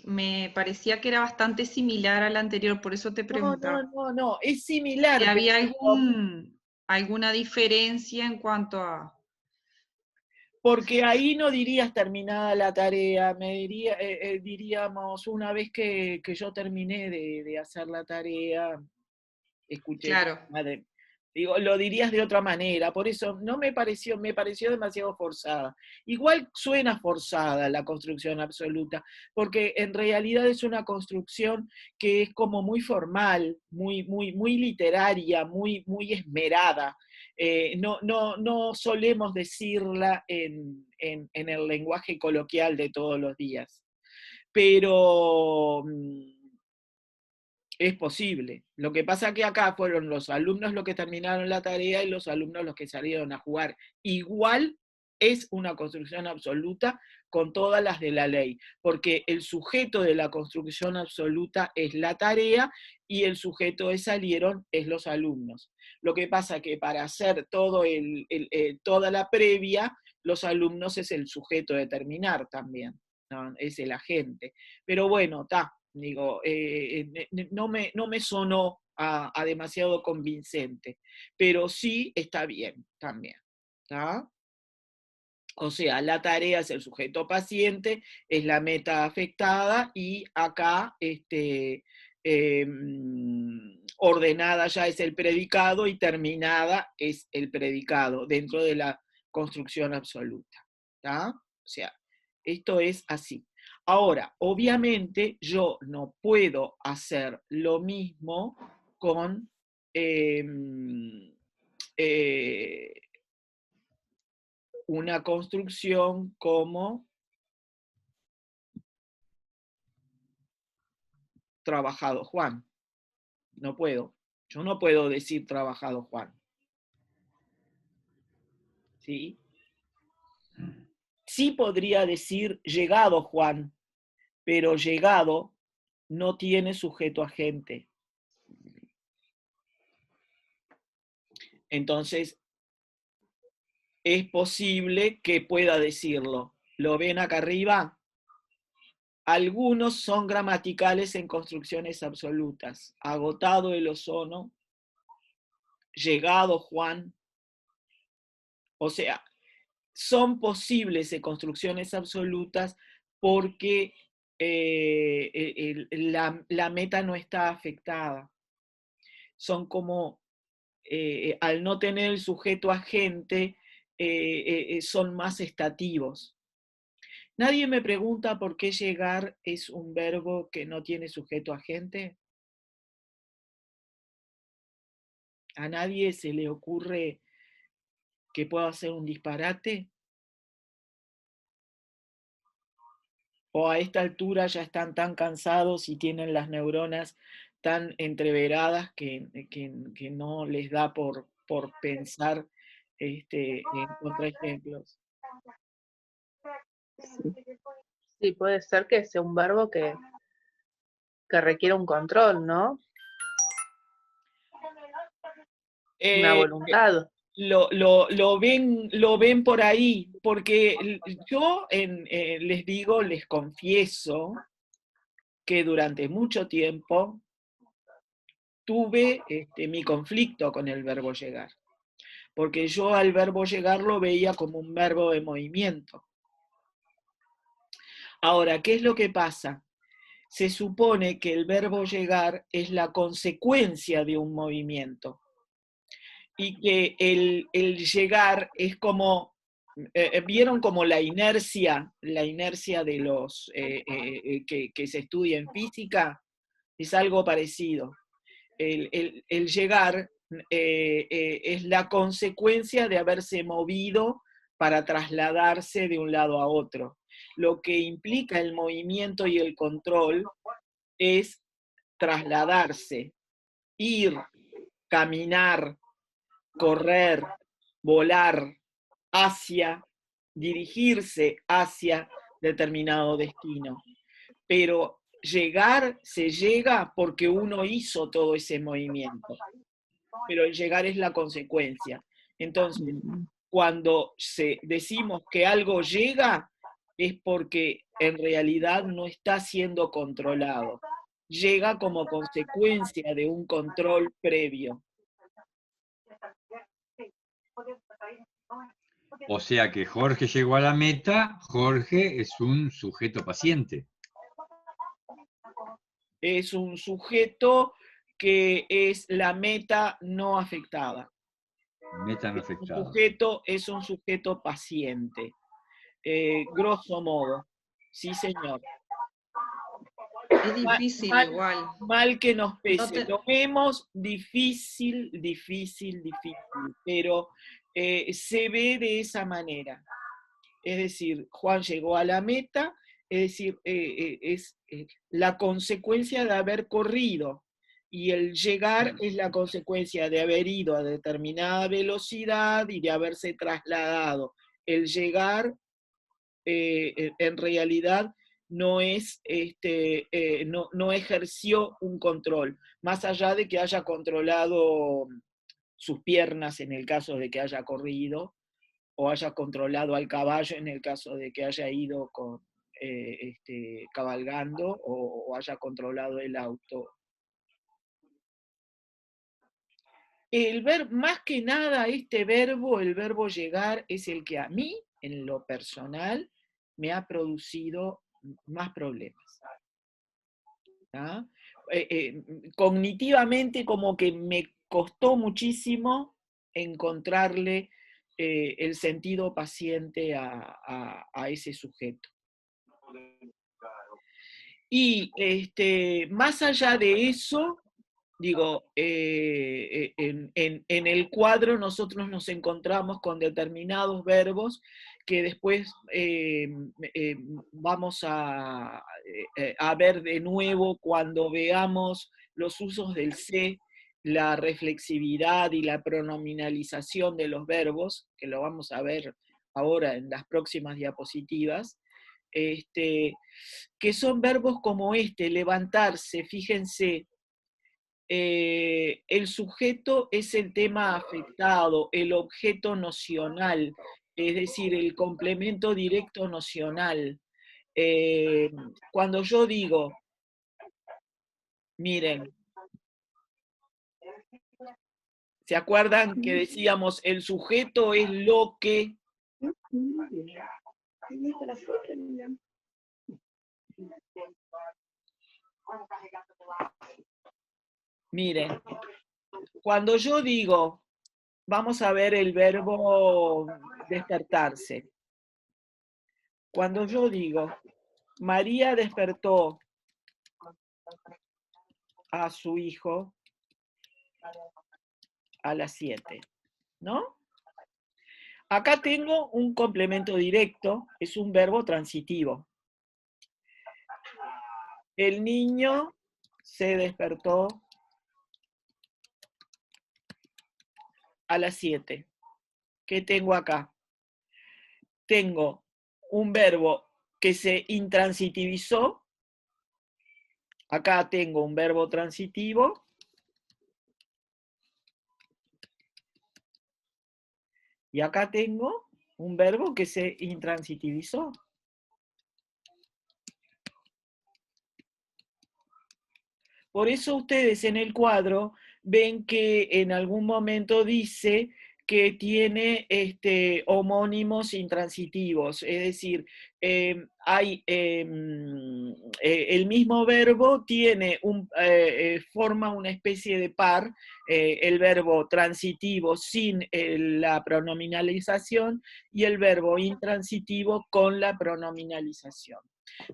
me parecía que era bastante similar al anterior, por eso te preguntaba. No, es similar. Si había pero alguna diferencia en cuanto a... porque ahí no dirías terminada la tarea, diríamos, una vez que yo terminé de hacer la tarea, escuché que Claro, madre. Digo, lo dirías de otra manera, por eso no me pareció demasiado forzada. Igual suena forzada la construcción absoluta, porque en realidad es una construcción que es como muy formal, muy literaria, muy esmerada. No solemos decirla en el lenguaje coloquial de todos los días. Pero es posible. Lo que pasa que acá fueron los alumnos los que terminaron la tarea y los alumnos los que salieron a jugar. Igual es una construcción absoluta con todas las de la ley, porque el sujeto de la construcción absoluta es la tarea y el sujeto de salieron es los alumnos. Lo que pasa que para hacer toda la previa, los alumnos es el sujeto de terminar también, ¿no? Es el agente. Pero bueno, está. Digo, no me sonó a demasiado convincente, pero sí está bien también. ¿Tá? O sea, la tarea es el sujeto paciente, es la meta afectada y acá ordenada ya es el predicado y terminada es el predicado dentro de la construcción absoluta. ¿Tá? O sea, esto es así. Ahora, obviamente yo no puedo hacer lo mismo con una construcción como trabajado Juan. No puedo. Yo no puedo decir trabajado Juan. ¿Sí? Sí podría decir llegado Juan, pero llegado no tiene sujeto agente. Entonces, es posible que pueda decirlo. ¿Lo ven acá arriba? Algunos son gramaticales en construcciones absolutas. Agotado el ozono, llegado Juan. O sea, son posibles en construcciones absolutas porque la meta no está afectada. Son como, al no tener el sujeto agente, son más estativos. Nadie me pregunta por qué llegar es un verbo que no tiene sujeto agente. ¿A nadie se le ocurre que pueda hacer un disparate? ¿O a esta altura ya están tan cansados y tienen las neuronas tan entreveradas que no les da por pensar en contraejemplos? Sí, puede ser que sea un verbo que requiere un control, ¿no? Una voluntad. Lo ven por ahí, porque yo les digo, les confieso que durante mucho tiempo tuve mi conflicto con el verbo llegar, porque yo al verbo llegar lo veía como un verbo de movimiento. Ahora, ¿qué es lo que pasa? Se supone que el verbo llegar es la consecuencia de un movimiento y que el llegar es como, ¿vieron como la inercia de los que se estudia en física? Es algo parecido. El llegar es la consecuencia de haberse movido para trasladarse de un lado a otro. Lo que implica el movimiento y el control es trasladarse, ir, caminar, correr, volar hacia, dirigirse hacia determinado destino. Pero llegar se llega porque uno hizo todo ese movimiento. Pero el llegar es la consecuencia. Entonces, cuando decimos que algo llega, es porque en realidad no está siendo controlado. Llega como consecuencia de un control previo. O sea que Jorge llegó a la meta, Jorge es un sujeto paciente. Es un sujeto que es la meta no afectada. Meta no afectada. Es un sujeto paciente. Grosso modo. Sí, señor. Es difícil igual. Mal que nos pese. No te- Lo vemos difícil, pero se ve de esa manera. Es decir, Juan llegó a la meta, es decir, es la consecuencia de haber corrido, y el llegar es la consecuencia de haber ido a determinada velocidad y de haberse trasladado. El llegar, en realidad, no ejerció un control, más allá de que haya controlado sus piernas en el caso de que haya corrido, o haya controlado al caballo en el caso de que haya ido cabalgando, o haya controlado el auto. Más que nada, este verbo, el verbo llegar, es el que a mí, en lo personal, me ha producido más problemas. ¿Ah? Cognitivamente, como que me costó muchísimo encontrarle el sentido paciente a ese sujeto. Y más allá de eso, digo, en el cuadro nosotros nos encontramos con determinados verbos que después vamos a ver de nuevo cuando veamos los usos del se, la reflexividad y la pronominalización de los verbos, que lo vamos a ver ahora en las próximas diapositivas, que son verbos como levantarse. Fíjense, el sujeto es el tema afectado, el objeto nocional, es decir, el complemento directo nocional. Cuando yo digo, miren, ¿se acuerdan que decíamos el sujeto es lo que? Miren, cuando yo digo, vamos a ver el verbo despertarse. Cuando yo digo, María despertó a su hijo a las 7, ¿no? Acá tengo un complemento directo, es un verbo transitivo. El niño se despertó a las 7. ¿Qué tengo acá? Tengo un verbo que se intransitivizó. Acá tengo un verbo transitivo. Y acá tengo un verbo que se intransitivizó. Por eso ustedes en el cuadro ven que en algún momento dice que tiene homónimos intransitivos, es decir, hay el mismo verbo tiene forma una especie de par, el verbo transitivo sin la pronominalización y el verbo intransitivo con la pronominalización.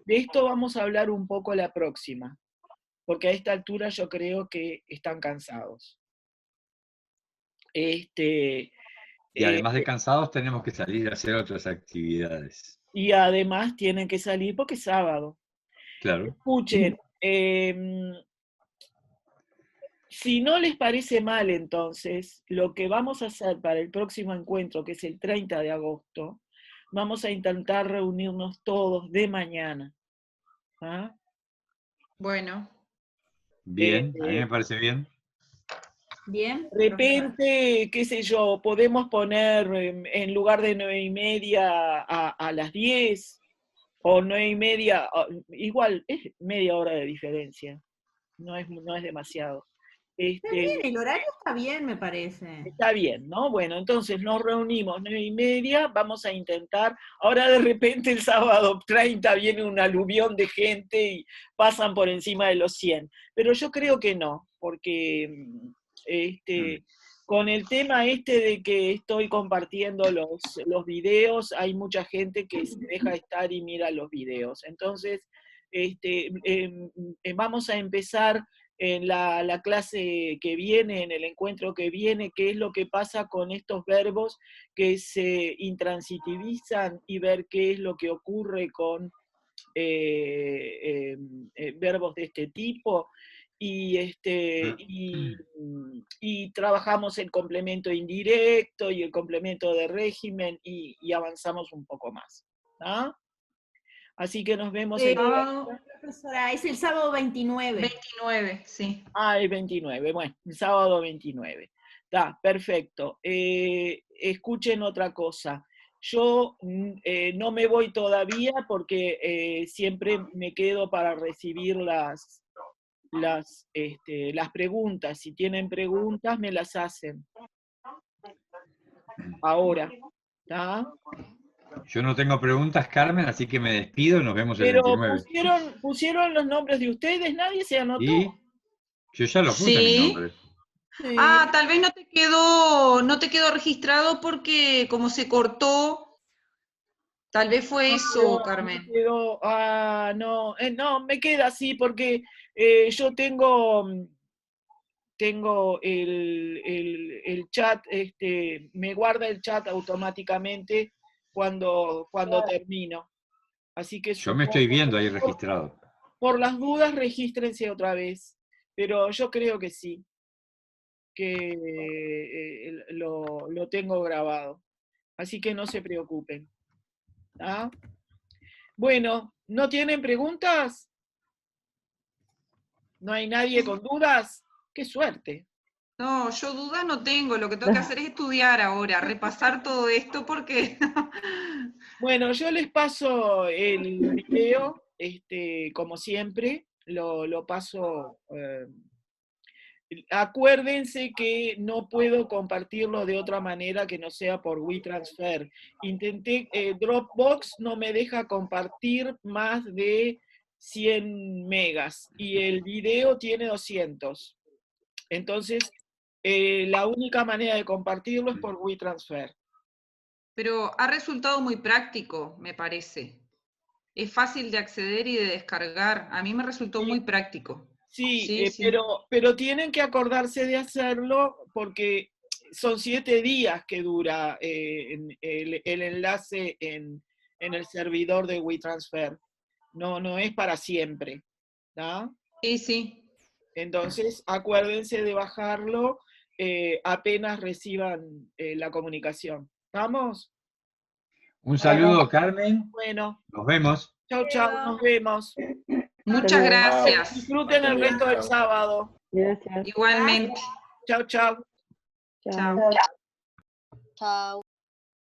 De esto vamos a hablar un poco la próxima, porque a esta altura yo creo que están cansados. Y además de cansados tenemos que salir a hacer otras actividades. Y además tienen que salir porque es sábado. Claro. Escuchen, si no les parece mal, entonces, lo que vamos a hacer para el próximo encuentro, que es el 30 de agosto, vamos a intentar reunirnos todos de mañana. ¿Ah? Bueno. Bien, a mí me parece bien. Bien. De repente, qué sé yo, podemos poner en lugar de 9:30 a las 10. o 9:30, igual, es media hora de diferencia, no es demasiado. Está bien, el horario está bien, me parece. Está bien, ¿no? Bueno, entonces nos reunimos 9:30, vamos a intentar, ahora de repente el sábado 30 viene un aluvión de gente y pasan por encima de los 100, pero yo creo que no, porque con el tema de que estoy compartiendo los videos, hay mucha gente que se deja estar y mira los videos, entonces vamos a empezar en la clase que viene, en el encuentro que viene, qué es lo que pasa con estos verbos que se intransitivizan y ver qué es lo que ocurre con verbos de este tipo. Y trabajamos el complemento indirecto y el complemento de régimen y avanzamos un poco más. ¿Ah? Así que nos vemos el sábado. Profesora, es el sábado 29. 29, sí. Ah, el 29, bueno, el sábado 29. Está, perfecto. Escuchen otra cosa. Yo no me voy todavía porque siempre me quedo para recibir las preguntas. Si tienen preguntas, me las hacen. Ahora, ¿está? Yo no tengo preguntas, Carmen, así que me despido, nos vemos el 29. Pero pusieron los nombres de ustedes, nadie se anotó. ¿Y? Yo ya lo puse mi nombre. Sí. Ah, tal vez no te quedó registrado porque como se cortó, tal vez fue eso, Carmen. No, me queda así porque yo tengo el chat, me guarda el chat automáticamente cuando termino. Así que yo me estoy viendo ahí registrado. Por las dudas, regístrense otra vez, pero yo creo que sí, que lo tengo grabado. Así que no se preocupen. ¿Ah? Bueno, ¿no tienen preguntas? ¿No hay nadie con dudas? ¡Qué suerte! No, yo dudas no tengo, lo que tengo que hacer es estudiar ahora, repasar todo esto porque... Bueno, yo les paso el video, como siempre, lo paso. Acuérdense que no puedo compartirlo de otra manera que no sea por WeTransfer. Intenté, Dropbox no me deja compartir más de 100 megas y el video tiene 200. Entonces, la única manera de compartirlo es por WeTransfer. Pero ha resultado muy práctico, me parece. Es fácil de acceder y de descargar. A mí me resultó muy práctico. Sí, pero tienen que acordarse de hacerlo porque son 7 días que dura el enlace en el servidor de WeTransfer. No es para siempre. ¿No? Sí. Entonces, acuérdense de bajarlo apenas reciban la comunicación. ¿Vamos? Un saludo, Carmen. Bueno. Nos vemos. Chau, nos vemos. Muchas gracias. Disfruten el resto del sábado. Gracias. Igualmente. Chau. Chao. Chao.